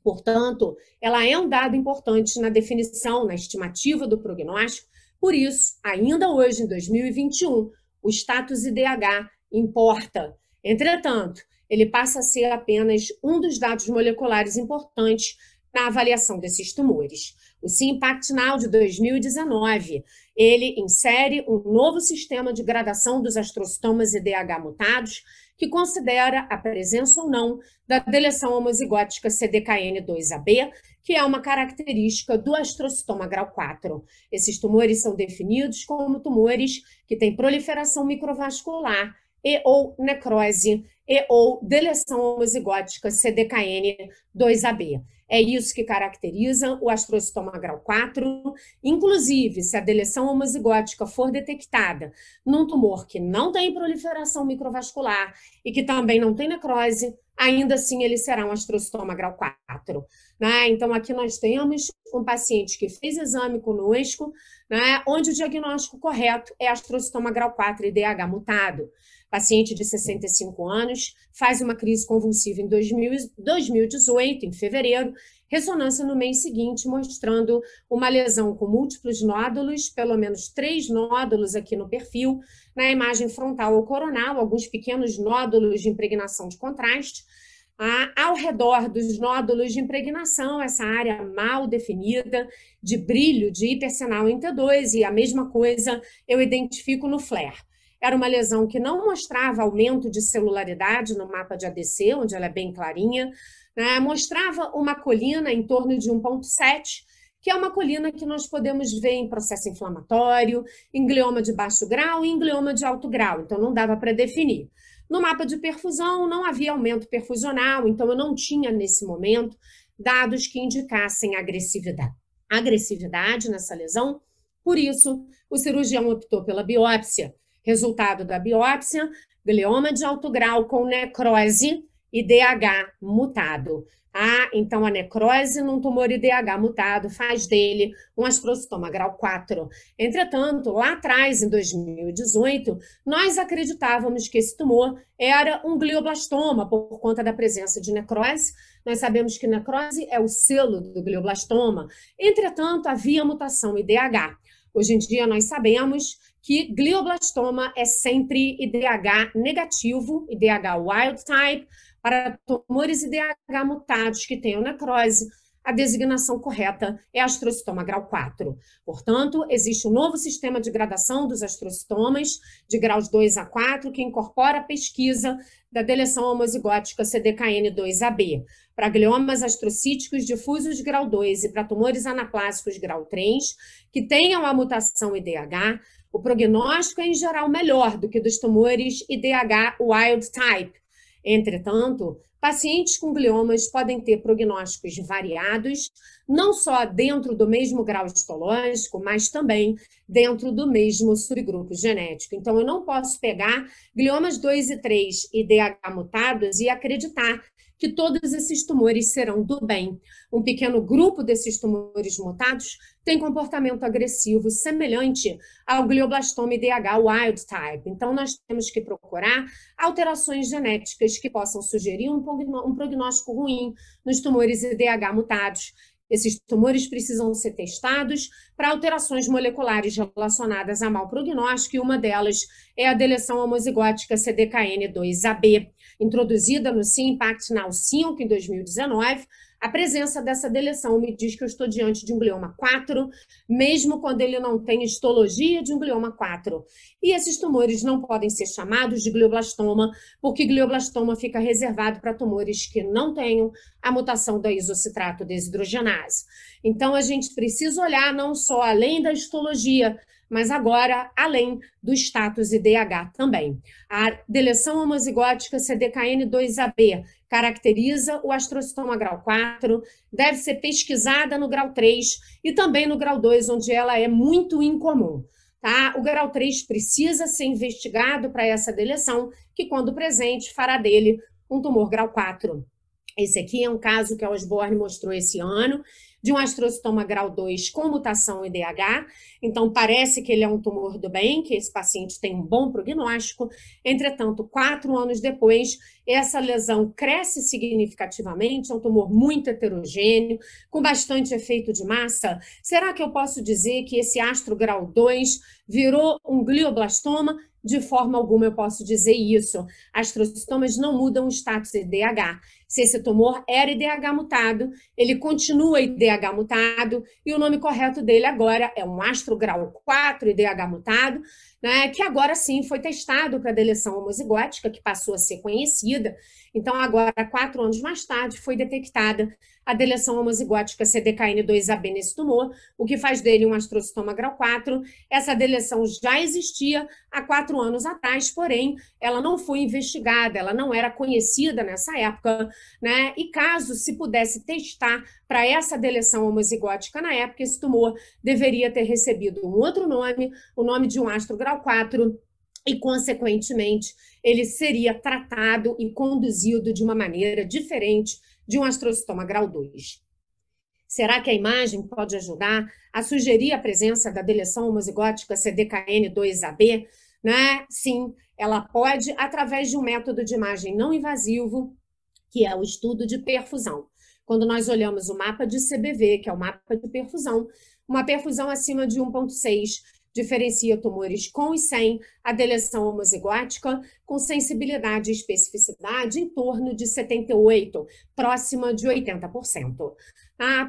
[SPEAKER 3] Portanto, ela é um dado importante na definição, na estimativa do prognóstico. Por isso, ainda hoje, em 2021, o status IDH importa. Entretanto, ele passa a ser apenas um dos dados moleculares importantes na avaliação desses tumores. O SIMPACT Now de 2019, ele insere um novo sistema de gradação dos astrocitomas IDH mutados, que considera a presença ou não da deleção homozigótica CDKN2AB, que é uma característica do astrocitoma grau 4. Esses tumores são definidos como tumores que têm proliferação microvascular e ou necrose e ou deleção homozigótica CDKN2AB. É isso que caracteriza o astrocitoma grau 4. Inclusive, se a deleção homozigótica for detectada num tumor que não tem proliferação microvascular e que também não tem necrose, ainda assim ele será um astrocitoma grau 4. Né? Então, aqui nós temos um paciente que fez exame conosco, né, onde o diagnóstico correto é astrocitoma grau 4 e DH mutado. Paciente de 65 anos, faz uma crise convulsiva em 2018, em fevereiro, ressonância no mês seguinte, mostrando uma lesão com múltiplos nódulos, pelo menos 3 nódulos aqui no perfil, na imagem frontal ou coronal, alguns pequenos nódulos de impregnação de contraste. Ao redor dos nódulos de impregnação, essa área mal definida, de brilho de hipersenal em T2, e a mesma coisa eu identifico no FLAIR. Era uma lesão que não mostrava aumento de celularidade no mapa de ADC, onde ela é bem clarinha, né? Mostrava uma colina em torno de 1,7, que é uma colina que nós podemos ver em processo inflamatório, em glioma de baixo grau e em glioma de alto grau, então não dava para definir. No mapa de perfusão não havia aumento perfusional, então eu não tinha nesse momento dados que indicassem agressividade nessa lesão, por isso o cirurgião optou pela biópsia. Resultado da biópsia, glioma de alto grau com necrose e DH mutado. Então, a necrose num tumor IDH mutado faz dele um astrocitoma grau 4. Entretanto, lá atrás, em 2018, nós acreditávamos que esse tumor era um glioblastoma por conta da presença de necrose. Nós sabemos que necrose é o selo do glioblastoma. Entretanto, havia mutação IDH. Hoje em dia, nós sabemos que glioblastoma é sempre IDH negativo, IDH wild type, para tumores IDH mutados que tenham necrose, a designação correta é astrocitoma grau 4. Portanto, existe um novo sistema de gradação dos astrocitomas, de graus 2 a 4, que incorpora a pesquisa da deleção homozigótica CDKN2AB, para gliomas astrocíticos difusos de grau 2 e para tumores anaplásicos grau 3, que tenham a mutação IDH, o prognóstico é, em geral, melhor do que dos tumores IDH wild type. Entretanto, pacientes com gliomas podem ter prognósticos variados, não só dentro do mesmo grau histológico, mas também dentro do mesmo subgrupo genético. Então, eu não posso pegar gliomas 2 e 3 IDH mutados e acreditar que todos esses tumores serão do bem. Um pequeno grupo desses tumores mutados tem comportamento agressivo semelhante ao glioblastoma IDH wild type. Então, nós temos que procurar alterações genéticas que possam sugerir um prognóstico ruim nos tumores IDH mutados. Esses tumores precisam ser testados para alterações moleculares relacionadas a mau prognóstico, e uma delas é a deleção homozigótica CDKN2AB, introduzida no SIMPACT Now 5 em 2019. A presença dessa deleção me diz que eu estou diante de um glioma 4, mesmo quando ele não tem histologia de um glioma 4. E esses tumores não podem ser chamados de glioblastoma, porque glioblastoma fica reservado para tumores que não tenham a mutação da isocitrato desidrogenase. Então, a gente precisa olhar não só além da histologia, mas agora além do status IDH também. A deleção homozigótica CDKN2AB caracteriza o astrocitoma grau 4, deve ser pesquisada no grau 3 e também no grau 2, onde ela é muito incomum. Tá? O grau 3 precisa ser investigado para essa deleção, que quando presente fará dele um tumor grau 4. Esse aqui é um caso que a Osborne mostrou esse ano, de um astrocitoma grau 2 com mutação IDH, então parece que ele é um tumor do bem, que esse paciente tem um bom prognóstico. Entretanto, 4 anos depois, essa lesão cresce significativamente, é um tumor muito heterogêneo, com bastante efeito de massa. Será que eu posso dizer que esse astro grau 2 virou um glioblastoma? De forma alguma eu posso dizer isso. Astrocitomas não mudam o status IDH. Se esse tumor era IDH mutado, ele continua IDH mutado, e o nome correto dele agora é um astro grau 4 IDH mutado, né, que agora sim foi testado para a deleção homozigótica, que passou a ser conhecida. Então, agora, 4 anos mais tarde, foi detectada a deleção homozigótica CDKN2AB nesse tumor, o que faz dele um astrocitoma grau 4. Essa deleção já existia há 4 anos atrás, porém, ela não foi investigada, ela não era conhecida nessa época, né? E caso se pudesse testar para essa deleção homozigótica na época, esse tumor deveria ter recebido um outro nome, o nome de um astro grau 4, e, consequentemente, ele seria tratado e conduzido de uma maneira diferente de um astrocitoma grau 2. Será que a imagem pode ajudar a sugerir a presença da deleção homozigótica CDKN2AB? Né? Sim, ela pode, através de um método de imagem não invasivo, que é o estudo de perfusão. Quando nós olhamos o mapa de CBV, que é o mapa de perfusão, uma perfusão acima de 1,6 diferencia tumores com e sem a deleção homozigótica, com sensibilidade e especificidade em torno de 78%, próxima de 80%.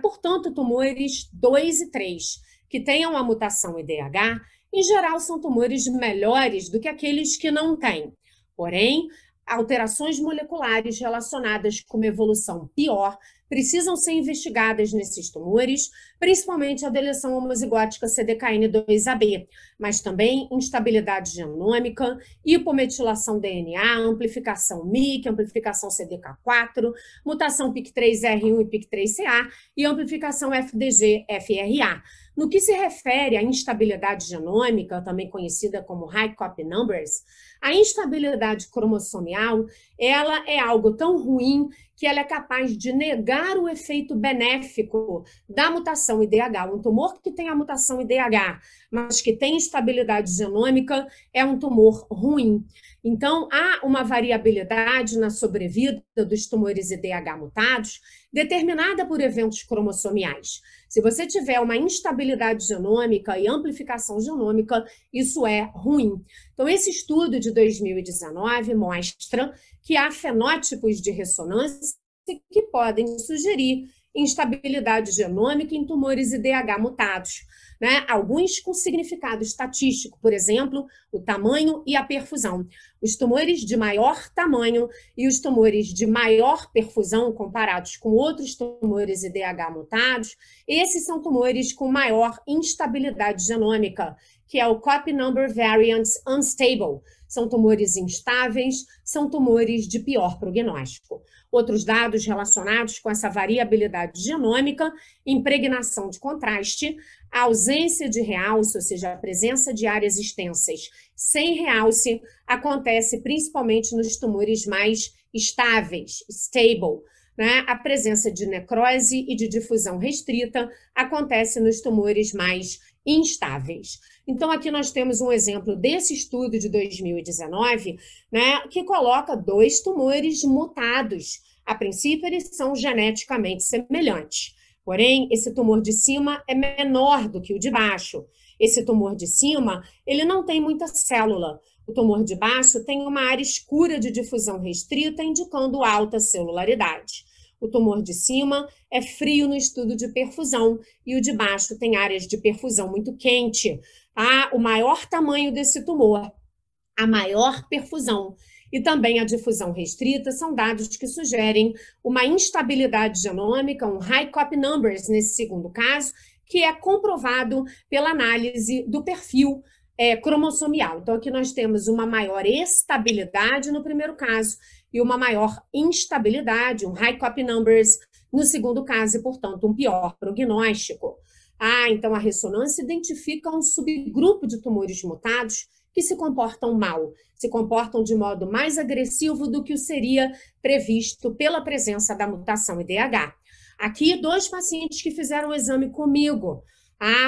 [SPEAKER 3] Portanto, tumores 2 e 3, que tenham a mutação IDH, em geral são tumores melhores do que aqueles que não têm. Porém, alterações moleculares relacionadas com uma evolução pior precisam ser investigadas nesses tumores, principalmente a deleção homozigótica CDKN2AB, mas também instabilidade genômica, hipometilação DNA, amplificação MYC, amplificação CDK4, mutação PIK3R1 e PIK3CA e amplificação FDG-FRA. No que se refere à instabilidade genômica, também conhecida como high copy numbers, a instabilidade cromossomial, ela é algo tão ruim que ela é capaz de negar o efeito benéfico da mutação IDH. Um tumor que tem a mutação IDH, mas que tem instabilidade genômica, é um tumor ruim. Então, há uma variabilidade na sobrevida dos tumores IDH mutados, determinada por eventos cromossomiais. Se você tiver uma instabilidade genômica e amplificação genômica, isso é ruim. Então, esse estudo de 2019 mostra que há fenótipos de ressonância que podem sugerir instabilidade genômica em tumores IDH mutados, né? Alguns com significado estatístico, por exemplo, o tamanho e a perfusão. Os tumores de maior tamanho e os tumores de maior perfusão comparados com outros tumores IDH mutados, esses são tumores com maior instabilidade genômica, que é o Copy Number Variants Unstable. São tumores instáveis, são tumores de pior prognóstico. Outros dados relacionados com essa variabilidade genômica, impregnação de contraste, a ausência de realce, ou seja, a presença de áreas extensas sem realce, acontece principalmente nos tumores mais estáveis, stable, né? A presença de necrose e de difusão restrita acontece nos tumores mais instáveis. Então, aqui nós temos um exemplo desse estudo de 2019, né, que coloca 2 tumores mutados. A princípio, eles são geneticamente semelhantes. Porém, esse tumor de cima é menor do que o de baixo. Esse tumor de cima, ele não tem muita célula. O tumor de baixo tem uma área escura de difusão restrita, indicando alta celularidade. O tumor de cima é frio no estudo de perfusão e o de baixo tem áreas de perfusão muito quente. O maior tamanho desse tumor, a maior perfusão e também a difusão restrita são dados que sugerem uma instabilidade genômica, um high copy numbers nesse segundo caso, que é comprovado pela análise do perfil cromossomial. Então, aqui nós temos uma maior estabilidade no primeiro caso e uma maior instabilidade, um high copy numbers no segundo caso e, portanto, um pior prognóstico. Então a ressonância identifica um subgrupo de tumores mutados que se comportam mal, se comportam de modo mais agressivo do que o seria previsto pela presença da mutação IDH. Aqui, 2 pacientes que fizeram o exame comigo.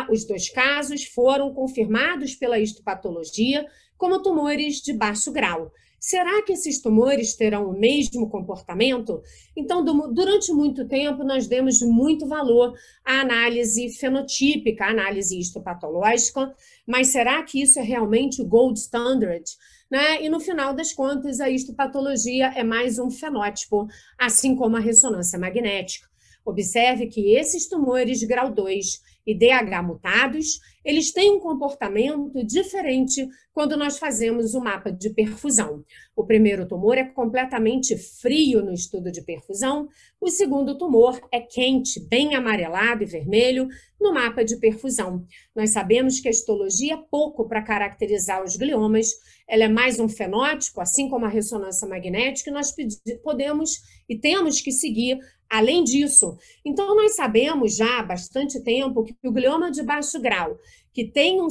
[SPEAKER 3] Os 2 casos foram confirmados pela histopatologia como tumores de baixo grau. Será que esses tumores terão o mesmo comportamento? Então, durante muito tempo, nós demos muito valor à análise fenotípica, à análise histopatológica, mas será que isso é realmente o gold standard? Né? E no final das contas, a histopatologia é mais um fenótipo, assim como a ressonância magnética. Observe que esses tumores grau 2 e DH mutados, eles têm um comportamento diferente quando nós fazemos o mapa de perfusão. O primeiro tumor é completamente frio no estudo de perfusão, o segundo tumor é quente, bem amarelado e vermelho no mapa de perfusão. Nós sabemos que a histologia é pouco para caracterizar os gliomas, ela é mais um fenótipo, assim como a ressonância magnética, e nós podemos e temos que seguir além disso. Então, nós sabemos já há bastante tempo que o glioma de baixo grau, que tem um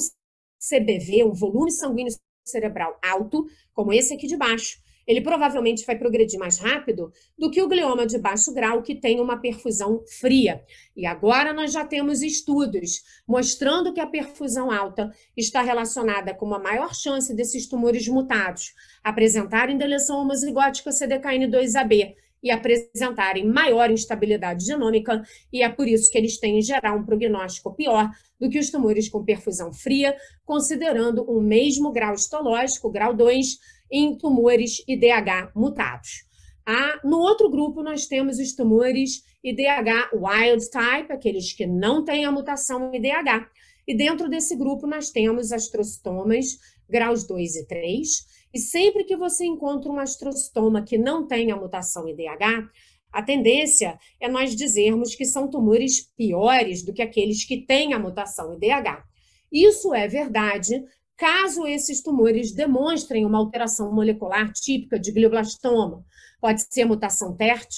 [SPEAKER 3] CBV, um volume sanguíneo cerebral alto, como esse aqui de baixo, ele provavelmente vai progredir mais rápido do que o glioma de baixo grau, que tem uma perfusão fria. E agora nós já temos estudos mostrando que a perfusão alta está relacionada com uma maior chance desses tumores mutados apresentarem deleção homozigótica CDKN2AB e apresentarem maior instabilidade genômica, e é por isso que eles têm, em geral, um prognóstico pior do que os tumores com perfusão fria, considerando o mesmo grau histológico, grau 2, em tumores IDH mutados. No outro grupo, nós temos os tumores IDH wild type, aqueles que não têm a mutação IDH. E dentro desse grupo, nós temos astrocitomas graus 2 e 3, e sempre que você encontra um astrocitoma que não tem a mutação IDH, a tendência é nós dizermos que são tumores piores do que aqueles que têm a mutação IDH. Isso é verdade caso esses tumores demonstrem uma alteração molecular típica de glioblastoma. Pode ser mutação TERT,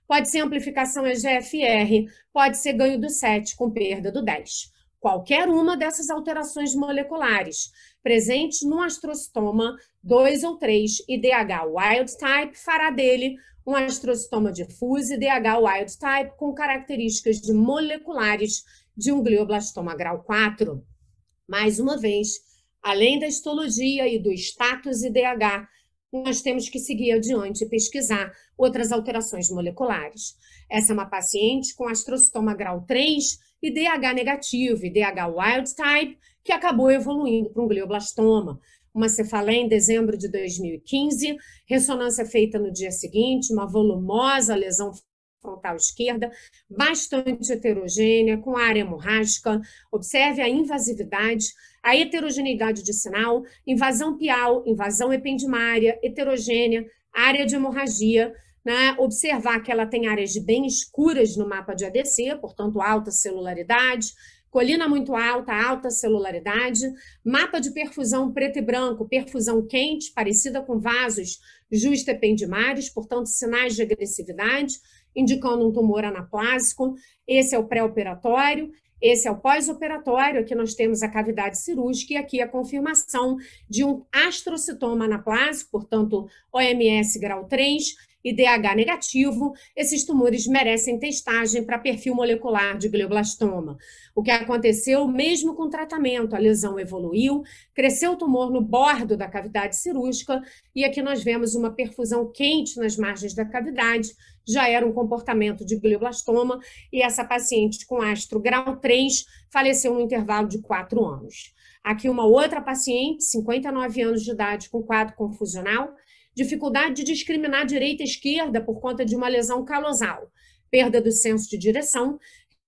[SPEAKER 3] pode ser amplificação EGFR, pode ser ganho do 7 com perda do 10. Qualquer uma dessas alterações moleculares presentes no astrocitoma 2 ou 3 IDH wild type fará dele um astrocitoma difuso IDH wild type com características moleculares de um glioblastoma grau 4. Mais uma vez, além da histologia e do status IDH, nós temos que seguir adiante e pesquisar outras alterações moleculares. Essa é uma paciente com astrocitoma grau 3 e DH negativo, e DH wild type, que acabou evoluindo para um glioblastoma. Uma cefaleia em dezembro de 2015, ressonância feita no dia seguinte, uma volumosa lesão frontal esquerda, bastante heterogênea, com área hemorrágica. Observe a invasividade, a heterogeneidade de sinal, invasão pial, invasão ependimária, heterogênea, área de hemorragia, né? Observar que ela tem áreas bem escuras no mapa de ADC, portanto, alta celularidade, colina muito alta, alta celularidade, mapa de perfusão preto e branco, perfusão quente, parecida com vasos justaependimários, portanto, sinais de agressividade, indicando um tumor anaplásico. Esse é o pré-operatório, esse é o pós-operatório. Aqui nós temos a cavidade cirúrgica e aqui a confirmação de um astrocitoma anaplásico, portanto, OMS grau 3, e DH negativo. Esses tumores merecem testagem para perfil molecular de glioblastoma. O que aconteceu, mesmo com tratamento, a lesão evoluiu, cresceu o tumor no bordo da cavidade cirúrgica, e aqui nós vemos uma perfusão quente nas margens da cavidade, já era um comportamento de glioblastoma, e essa paciente com astro grau 3 faleceu no intervalo de 4 anos. Aqui uma outra paciente, 59 anos de idade, com quadro confusional, dificuldade de discriminar direita e esquerda por conta de uma lesão calosal, perda do senso de direção,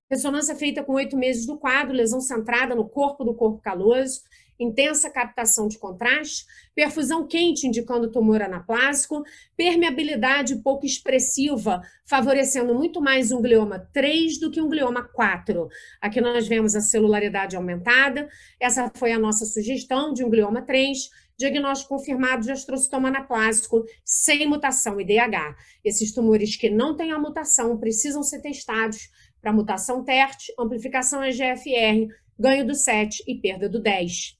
[SPEAKER 3] ressonância feita com 8 meses do quadro, lesão centrada no corpo do corpo caloso, intensa captação de contraste, perfusão quente indicando tumor anaplásico, permeabilidade pouco expressiva, favorecendo muito mais um glioma 3 do que um glioma 4. Aqui nós vemos a celularidade aumentada, essa foi a nossa sugestão de um glioma 3, diagnóstico confirmado de astrocitoma anaplásico sem mutação IDH. Esses tumores que não têm a mutação precisam ser testados para mutação TERT, amplificação EGFR, ganho do 7 e perda do 10.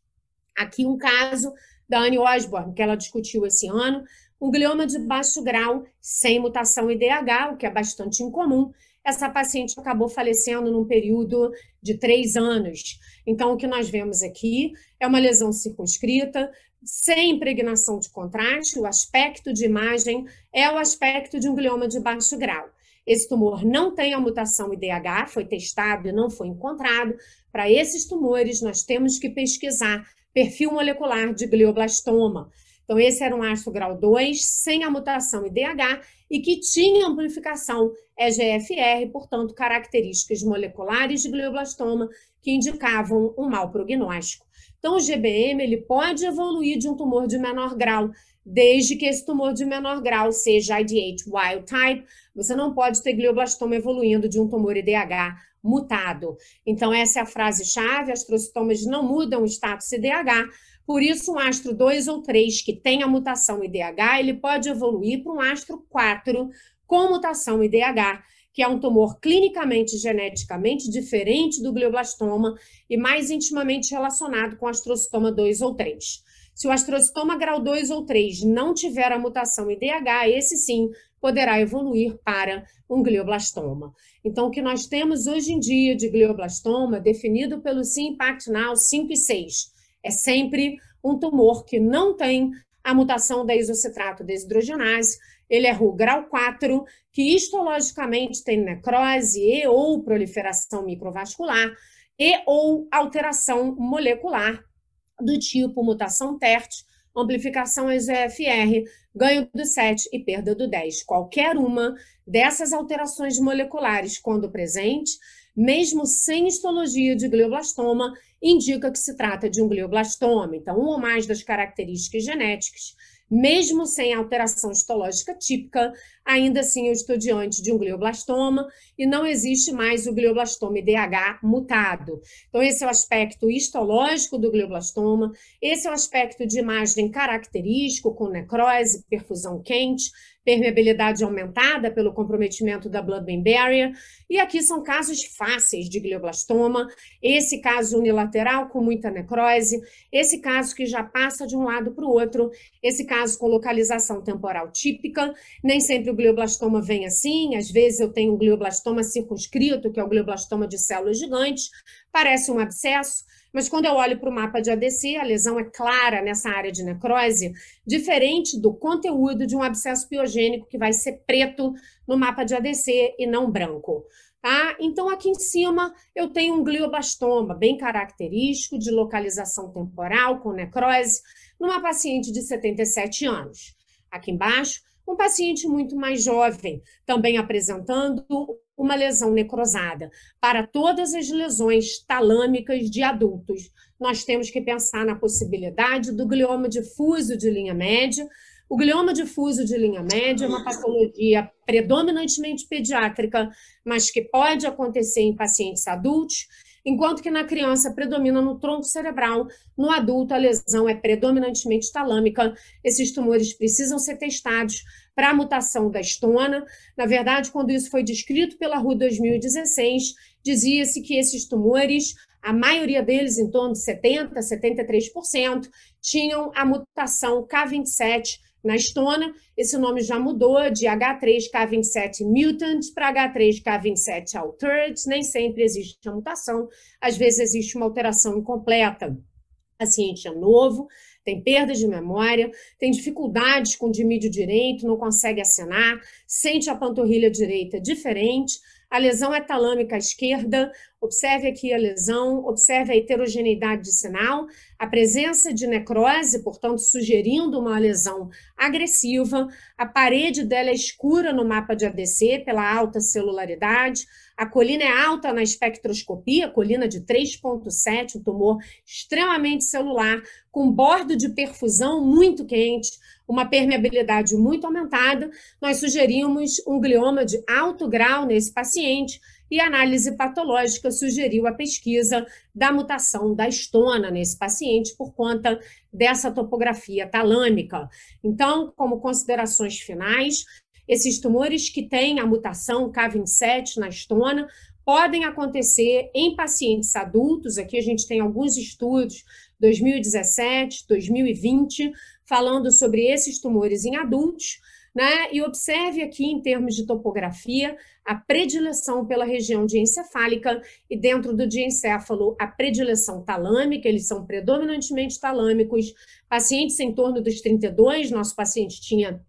[SPEAKER 3] Aqui um caso da Anne Osborne, que ela discutiu esse ano, um glioma de baixo grau sem mutação IDH, o que é bastante incomum. Essa paciente acabou falecendo num período de 3 anos. Então, o que nós vemos aqui é uma lesão circunscrita, sem impregnação de contraste. O aspecto de imagem é o aspecto de um glioma de baixo grau. Esse tumor não tem a mutação IDH, foi testado e não foi encontrado. Para esses tumores, nós temos que pesquisar perfil molecular de glioblastoma. Então, esse era um astro grau 2, sem a mutação IDH, e que tinha amplificação EGFR, portanto, características moleculares de glioblastoma que indicavam um mau prognóstico. Então, o GBM ele pode evoluir de um tumor de menor grau, desde que esse tumor de menor grau seja IDH wild type. Você não pode ter glioblastoma evoluindo de um tumor IDH mutado. Então, essa é a frase-chave: astrocitomas não mudam o status IDH, por isso um astro 2 ou 3 que tem a mutação IDH, ele pode evoluir para um astro 4 com mutação IDH, que é um tumor clinicamente e geneticamente diferente do glioblastoma e mais intimamente relacionado com astrocitoma 2 ou 3. Se o astrocitoma grau 2 ou 3 não tiver a mutação IDH, esse sim poderá evoluir para um glioblastoma. Então, o que nós temos hoje em dia de glioblastoma, definido pelo SIMPACT-NOW 5 e 6, é sempre um tumor que não tem a mutação da isocitrato desidrogenase. Ele é RU grau 4, que histologicamente tem necrose e ou proliferação microvascular e ou alteração molecular do tipo mutação TERT, amplificação EGFR, ganho do 7 e perda do 10. Qualquer uma dessas alterações moleculares, quando presente, mesmo sem histologia de glioblastoma, indica que se trata de um glioblastoma. Então, uma ou mais das características genéticas, mesmo sem alteração histológica típica, ainda assim eu estou diante de um glioblastoma e não existe mais o glioblastoma IDH mutado. Então, esse é o aspecto histológico do glioblastoma, esse é o aspecto de imagem característico, com necrose, perfusão quente, permeabilidade aumentada pelo comprometimento da blood-brain barrier, e aqui são casos fáceis de glioblastoma, esse caso unilateral com muita necrose, esse caso que já passa de um lado para o outro, esse caso com localização temporal típica. Nem sempre o glioblastoma vem assim, às vezes eu tenho um glioblastoma circunscrito, que é o glioblastoma de células gigantes, parece um abscesso, mas quando eu olho para o mapa de ADC, a lesão é clara nessa área de necrose, diferente do conteúdo de um abscesso piogênico que vai ser preto no mapa de ADC e não branco. Tá? Então, aqui em cima, eu tenho um glioblastoma bem característico, de localização temporal, com necrose, numa paciente de 77 anos. Aqui embaixo, um paciente muito mais jovem, também apresentando uma lesão necrosada. Para todas as lesões talâmicas de adultos, nós temos que pensar na possibilidade do glioma difuso de linha média. O glioma difuso de linha média é uma patologia predominantemente pediátrica, mas que pode acontecer em pacientes adultos, enquanto que na criança predomina no tronco cerebral, no adulto a lesão é predominantemente talâmica. Esses tumores precisam ser testados para a mutação da estona. Na verdade, quando isso foi descrito pela RU 2016, dizia-se que esses tumores, a maioria deles, em torno de 70%, 73%, tinham a mutação K27 na estona. Esse nome já mudou de H3K27 mutant para H3K27 altered. Nem sempre existe a mutação, às vezes existe uma alteração incompleta. O paciente é novo, tem perda de memória, tem dificuldades com o dimídio direito, não consegue acenar, sente a panturrilha direita diferente. A lesão é talâmica à esquerda, observe aqui a lesão, observe a heterogeneidade de sinal, a presença de necrose, portanto, sugerindo uma lesão agressiva, a parede dela é escura no mapa de ADC pela alta celularidade, a colina é alta na espectroscopia, colina de 3,7, um tumor extremamente celular, com bordo de perfusão muito quente, uma permeabilidade muito aumentada. Nós sugerimos um glioma de alto grau nesse paciente e a análise patológica sugeriu a pesquisa da mutação da estona nesse paciente por conta dessa topografia talâmica. Então, como considerações finais, esses tumores que têm a mutação K27 na estona podem acontecer em pacientes adultos. Aqui a gente tem alguns estudos, 2017, 2020, falando sobre esses tumores em adultos, né? E observe aqui, em termos de topografia, a predileção pela região diencefálica e dentro do diencéfalo a predileção talâmica, eles são predominantemente talâmicos, pacientes em torno dos 32, nosso paciente tinha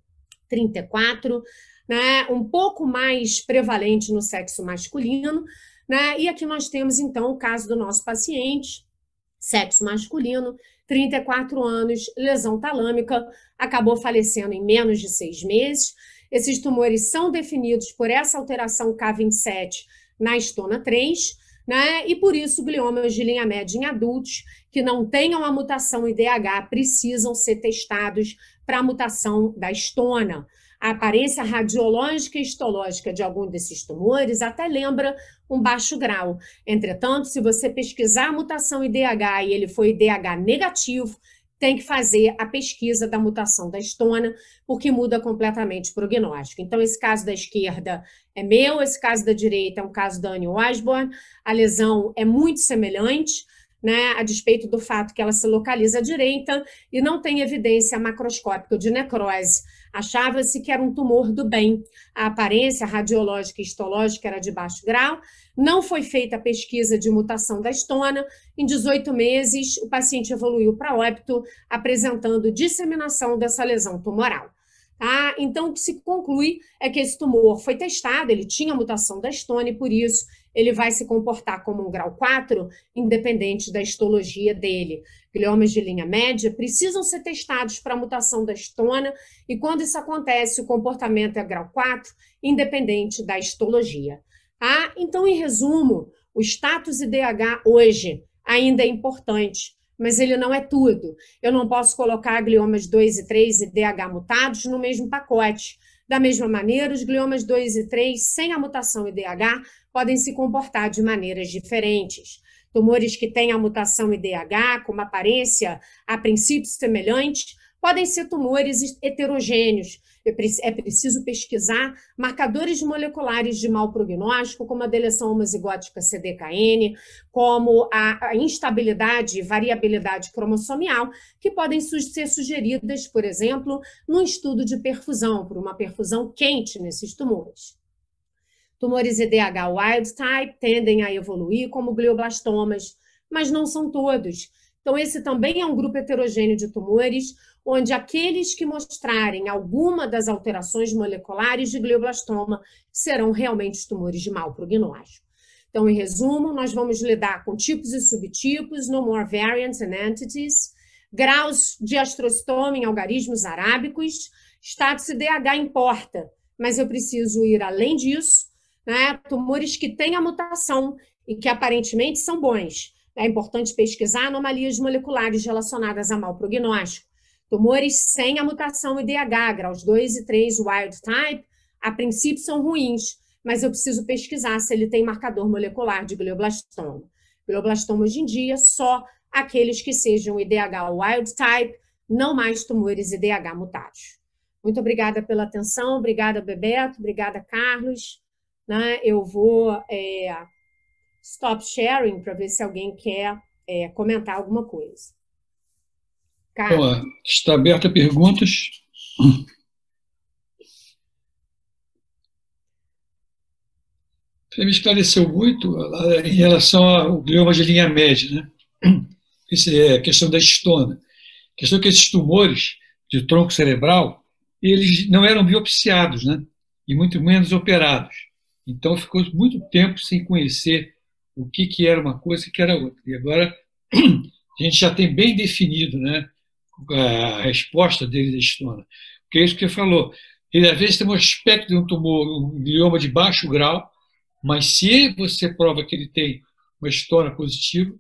[SPEAKER 3] 34, né? Um pouco mais prevalente no sexo masculino, né? E aqui nós temos, então, o caso do nosso paciente, sexo masculino, 34 anos, lesão talâmica, acabou falecendo em menos de 6 meses. Esses tumores são definidos por essa alteração K27 na estona 3, né? E por isso gliomas de linha média em adultos que não tenham a mutação IDH precisam ser testados para a mutação da estona. A aparência radiológica e histológica de algum desses tumores até lembra um baixo grau. Entretanto, se você pesquisar a mutação IDH e ele for IDH negativo, tem que fazer a pesquisa da mutação da estona, porque muda completamente o prognóstico. Então, esse caso da esquerda é meu, esse caso da direita é um caso da Annie Osborne. A lesão é muito semelhante, né, a despeito do fato que ela se localiza à direita e não tem evidência macroscópica de necrose. Achava-se que era um tumor do bem. A aparência radiológica e histológica era de baixo grau. Não foi feita a pesquisa de mutação da estona. Em 18 meses, o paciente evoluiu para óbito, apresentando disseminação dessa lesão tumoral. Tá? Então, o que se conclui é que esse tumor foi testado, ele tinha mutação da estona e, por isso, ele vai se comportar como um grau 4, independente da histologia dele. Gliomas de linha média precisam ser testados para a mutação da estona e, quando isso acontece, o comportamento é grau 4, independente da histologia. Tá? Então, em resumo, o status IDH hoje ainda é importante, mas ele não é tudo. Eu não posso colocar gliomas 2 e 3 IDH mutados no mesmo pacote. Da mesma maneira, os gliomas 2 e 3 sem a mutação IDH podem se comportar de maneiras diferentes. Tumores que têm a mutação IDH, com uma aparência a princípio semelhante, podem ser tumores heterogêneos. É preciso pesquisar marcadores moleculares de mau prognóstico, como a deleção homozigótica CDKN, como a instabilidade e variabilidade cromossomial, que podem ser sugeridas, por exemplo, num estudo de perfusão, por uma perfusão quente nesses tumores. Tumores IDH wild type tendem a evoluir como glioblastomas, mas não são todos. Então, esse também é um grupo heterogêneo de tumores, onde aqueles que mostrarem alguma das alterações moleculares de glioblastoma serão realmente os tumores de mau prognóstico. Então, em resumo, nós vamos lidar com tipos e subtipos, no more variants and entities, graus de astrostoma em algarismos arábicos, status IDH importa, mas eu preciso ir além disso, né? Tumores que têm a mutação e que aparentemente são bons. É importante pesquisar anomalias moleculares relacionadas a mau prognóstico. Tumores sem a mutação IDH, graus 2 e 3 wild type, a princípio são ruins, mas eu preciso pesquisar se ele tem marcador molecular de glioblastoma. Glioblastoma hoje em dia, só aqueles que sejam IDH wild type, não mais tumores IDH mutados. Muito obrigada pela atenção, obrigada, Bebeto, obrigada, Carlos. Né? Eu vou stop sharing para ver se alguém quer comentar alguma coisa.
[SPEAKER 2] Carlos. Bom, está aberta a perguntas. Você me esclareceu muito em relação ao glioma de linha média, né? Essa é a questão da estona. A questão é que esses tumores de tronco cerebral, eles não eram biopsiados, né? E muito menos operados. Então, ficou muito tempo sem conhecer o que era uma coisa e o que era outra. E agora a gente já tem bem definido, né, a resposta dele da estona. Porque é isso que você falou. Ele, às vezes, tem um aspecto de um tumor, um glioma de baixo grau, mas se você prova que ele tem uma estona positiva,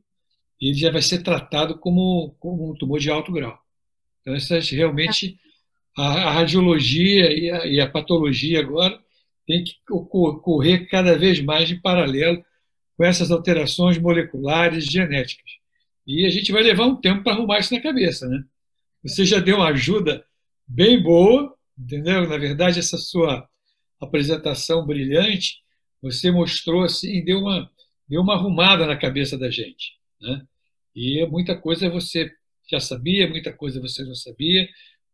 [SPEAKER 2] ele já vai ser tratado como um tumor de alto grau. Então, essas realmente, a radiologia e a patologia agora tem que ocorrer cada vez mais em paralelo com essas alterações moleculares e genéticas. E a gente vai levar um tempo para arrumar isso na cabeça, né? Você já deu uma ajuda bem boa, entendeu? Na verdade, essa sua apresentação brilhante, você mostrou assim, deu uma arrumada na cabeça da gente, né? E muita coisa você já sabia, muita coisa você não sabia,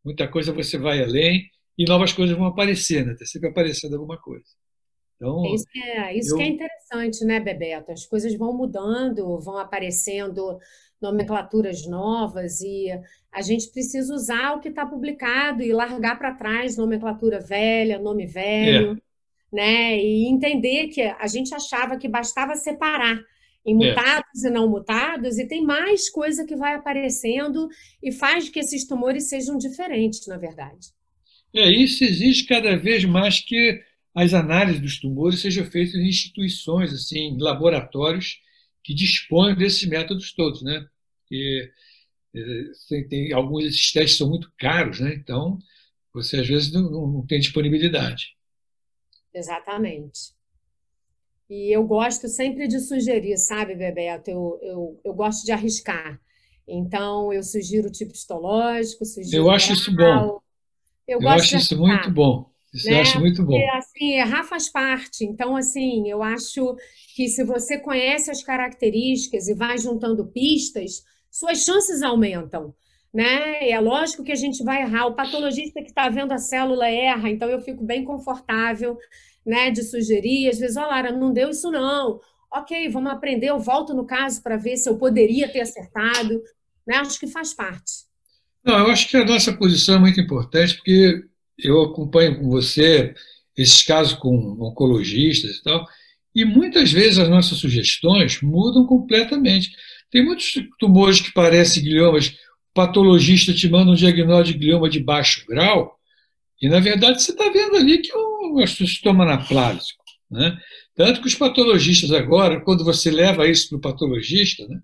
[SPEAKER 2] muita coisa você vai além, e novas coisas vão aparecer, né? Está sempre aparecendo alguma coisa. Então,
[SPEAKER 3] isso que é interessante, né, Bebeto? As coisas vão mudando, vão aparecendo nomenclaturas novas e a gente precisa usar o que está publicado e largar para trás nomenclatura velha, nome velho, né? E entender que a gente achava que bastava separar em mutados e não mutados, e tem mais coisa que vai aparecendo e faz que esses tumores sejam diferentes, na verdade.
[SPEAKER 2] Isso exige cada vez mais que as análises dos tumores sejam feitas em instituições, assim, em laboratórios que disponham desses métodos todos, né? Porque alguns desses testes são muito caros, né? Então, você às vezes não tem disponibilidade.
[SPEAKER 3] Exatamente. E eu gosto sempre de sugerir, sabe, Bebeto? Eu gosto de arriscar. Então, eu sugiro tipo histológico,
[SPEAKER 2] Eu
[SPEAKER 3] sugiro
[SPEAKER 2] acho isso bom.
[SPEAKER 3] oral. Eu
[SPEAKER 2] Eu
[SPEAKER 3] gosto de
[SPEAKER 2] acho isso muito
[SPEAKER 3] arriscar,
[SPEAKER 2] bom. Isso eu acho
[SPEAKER 3] né?
[SPEAKER 2] muito
[SPEAKER 3] Porque,
[SPEAKER 2] bom.
[SPEAKER 3] assim, errar faz parte. Então, assim, eu acho que se você conhece as características e vai juntando pistas, suas chances aumentam, né? É lógico que a gente vai errar. O patologista que está vendo a célula erra, então eu fico bem confortável, né, de sugerir. Às vezes, ó, Lara, não deu isso não. Ok, vamos aprender. Eu volto no caso para ver se eu poderia ter acertado, né? Acho que faz parte.
[SPEAKER 2] Não, eu acho que a nossa posição é muito importante, porque eu acompanho com você esses casos com oncologistas e tal, e muitas vezes as nossas sugestões mudam completamente. Tem muitos tumores que parecem gliomas, o patologista te manda um diagnóstico de glioma de baixo grau, e na verdade você está vendo ali que é um estoma anaplásico, né? Tanto que os patologistas agora, quando você leva isso para o patologista, né,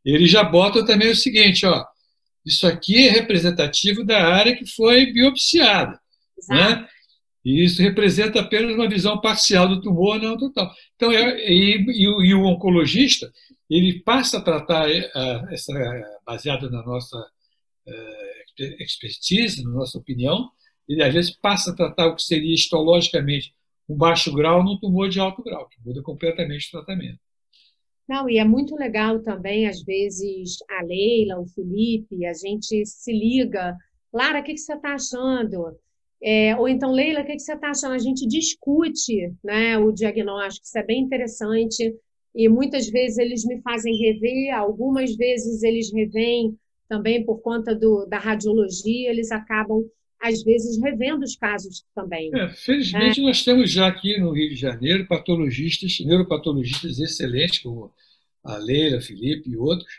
[SPEAKER 2] ele já bota também o seguinte, ó, isso aqui é representativo da área que foi biopsiada,
[SPEAKER 3] Exato.
[SPEAKER 2] né? E isso representa apenas uma visão parcial do tumor, não total. Então, o oncologista, ele passa a tratar, baseado na nossa expertise, na nossa opinião, ele às vezes passa a tratar o que seria histologicamente um baixo grau num tumor de alto grau, que muda completamente o tratamento.
[SPEAKER 3] Não, e é muito legal também, às vezes, a Leila, o Felipe, a gente se liga. Lara, o que que você está achando? Ou então, Leila, o que que você está achando? A gente discute, né, o diagnóstico, isso é bem interessante. E muitas vezes eles me fazem rever, algumas vezes eles revêm também por conta da radiologia, eles acabam, às vezes, revendo os casos também, né?
[SPEAKER 2] Felizmente, nós temos já aqui no Rio de Janeiro patologistas, neuropatologistas excelentes, como a Leila, Felipe e outros,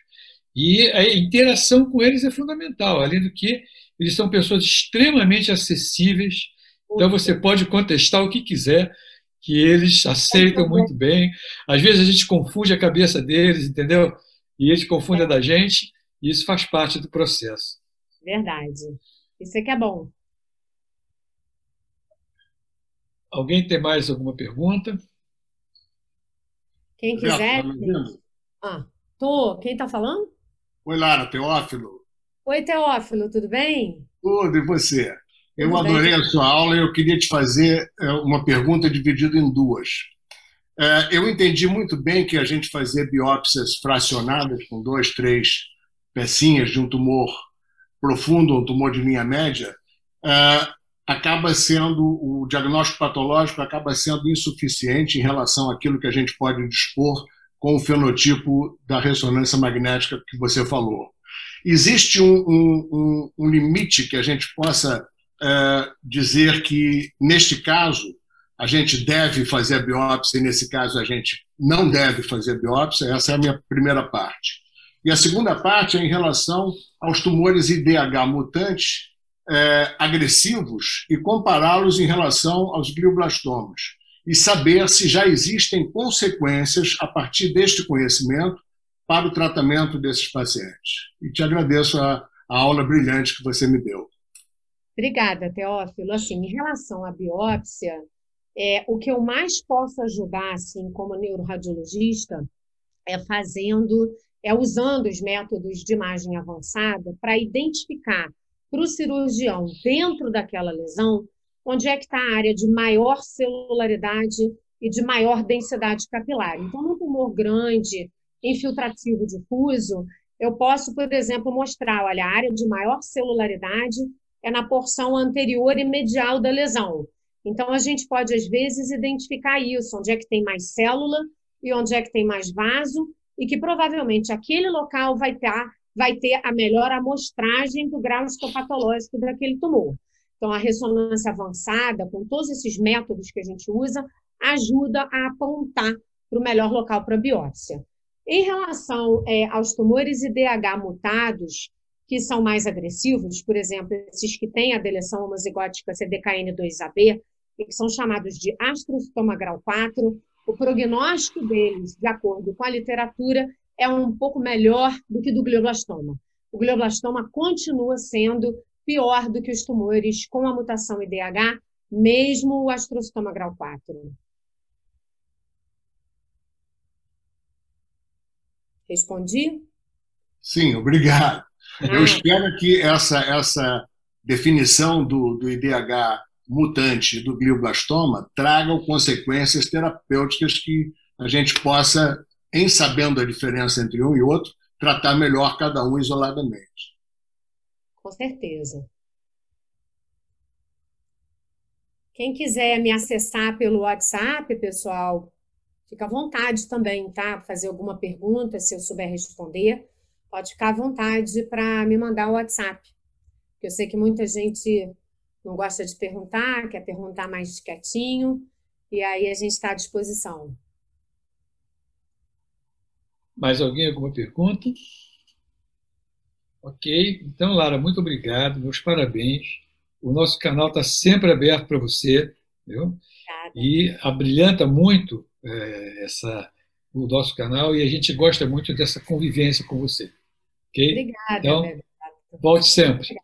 [SPEAKER 2] e a interação com eles é fundamental, além do que eles são pessoas extremamente acessíveis, então você pode contestar o que quiser, que eles aceitam muito bem. Às vezes a gente confunde a cabeça deles, entendeu? E eles confundem a da gente, e isso faz parte do processo.
[SPEAKER 3] Verdade. Isso é que é bom.
[SPEAKER 2] Alguém tem mais alguma pergunta?
[SPEAKER 3] Quem
[SPEAKER 4] Bebeto,
[SPEAKER 3] quiser.
[SPEAKER 4] tá me ouvindo?
[SPEAKER 3] Tô. Quem está falando?
[SPEAKER 4] Oi, Lara, Teófilo.
[SPEAKER 3] Oi, Teófilo, tudo bem?
[SPEAKER 4] Tudo, e você? Eu
[SPEAKER 3] Tudo bem.
[SPEAKER 4] adorei a sua aula e eu queria te fazer uma pergunta dividida em duas. Eu entendi muito bem que a gente fazer biópsias fracionadas com 2, 3 pecinhas de um tumor profundo, um tumor de linha média, acaba sendo, o diagnóstico patológico acaba sendo insuficiente em relação àquilo que a gente pode dispor com o fenotipo da ressonância magnética que você falou. Existe um limite que a gente possa dizer que, neste caso, a gente deve fazer a biópsia e, nesse caso, a gente não deve fazer a biópsia? Essa é a minha primeira parte. E a segunda parte é em relação aos tumores IDH mutantes agressivos e compará-los em relação aos glioblastomas e saber se já existem consequências a partir deste conhecimento para o tratamento desses pacientes. E te agradeço a aula brilhante que você me deu.
[SPEAKER 3] Obrigada, Teófilo. Assim, em relação à biópsia, o que eu mais posso ajudar, assim, como neuroradiologista, usando os métodos de imagem avançada para identificar para o cirurgião, dentro daquela lesão, onde é que está a área de maior celularidade e de maior densidade capilar. Então, num tumor grande, infiltrativo difuso, eu posso, por exemplo, mostrar, olha, a área de maior celularidade é na porção anterior e medial da lesão. Então, a gente pode, às vezes, identificar isso, onde é que tem mais célula e onde é que tem mais vaso, e que provavelmente aquele local vai ter a melhor amostragem do grau histopatológico daquele tumor. Então, a ressonância avançada, com todos esses métodos que a gente usa, ajuda a apontar para o melhor local para a biópsia. Em relação aos tumores IDH mutados, que são mais agressivos, por exemplo, esses que têm a deleção homozigótica CDKN2AB, e que são chamados de astrocitoma grau 4, o prognóstico deles, de acordo com a literatura, é um pouco melhor do que do glioblastoma. O glioblastoma continua sendo pior do que os tumores com a mutação IDH, mesmo o astrocitoma grau 4. Respondi?
[SPEAKER 4] Sim, obrigado. Eu espero que essa definição do IDH mutante do glioblastoma traga consequências terapêuticas que a gente possa, em sabendo a diferença entre um e outro, tratar melhor cada um isoladamente.
[SPEAKER 3] Com certeza. Quem quiser me acessar pelo WhatsApp, pessoal, fica à vontade também, tá? Fazer alguma pergunta, se eu souber responder, pode ficar à vontade para me mandar o WhatsApp. Porque eu sei que muita gente não gosta de perguntar, quer perguntar mais quietinho, e aí a gente está à disposição.
[SPEAKER 2] Mais alguém, alguma pergunta? Ok. Então, Lara, muito obrigado, meus parabéns. O nosso canal está sempre aberto para você, viu?
[SPEAKER 3] Obrigada.
[SPEAKER 2] E abrilhanta muito o nosso canal e a gente gosta muito dessa convivência com você. Ok?
[SPEAKER 3] Obrigada,
[SPEAKER 2] então,
[SPEAKER 3] Bebeto.
[SPEAKER 2] Volte sempre.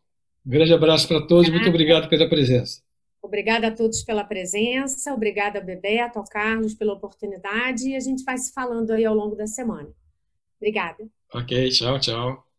[SPEAKER 2] Um grande abraço para todos, muito obrigado pela presença.
[SPEAKER 3] Obrigada a todos pela presença, obrigada, Bebeto, ao Carlos, pela oportunidade, e a gente vai se falando aí ao longo da semana. Obrigada.
[SPEAKER 2] Ok, tchau, tchau.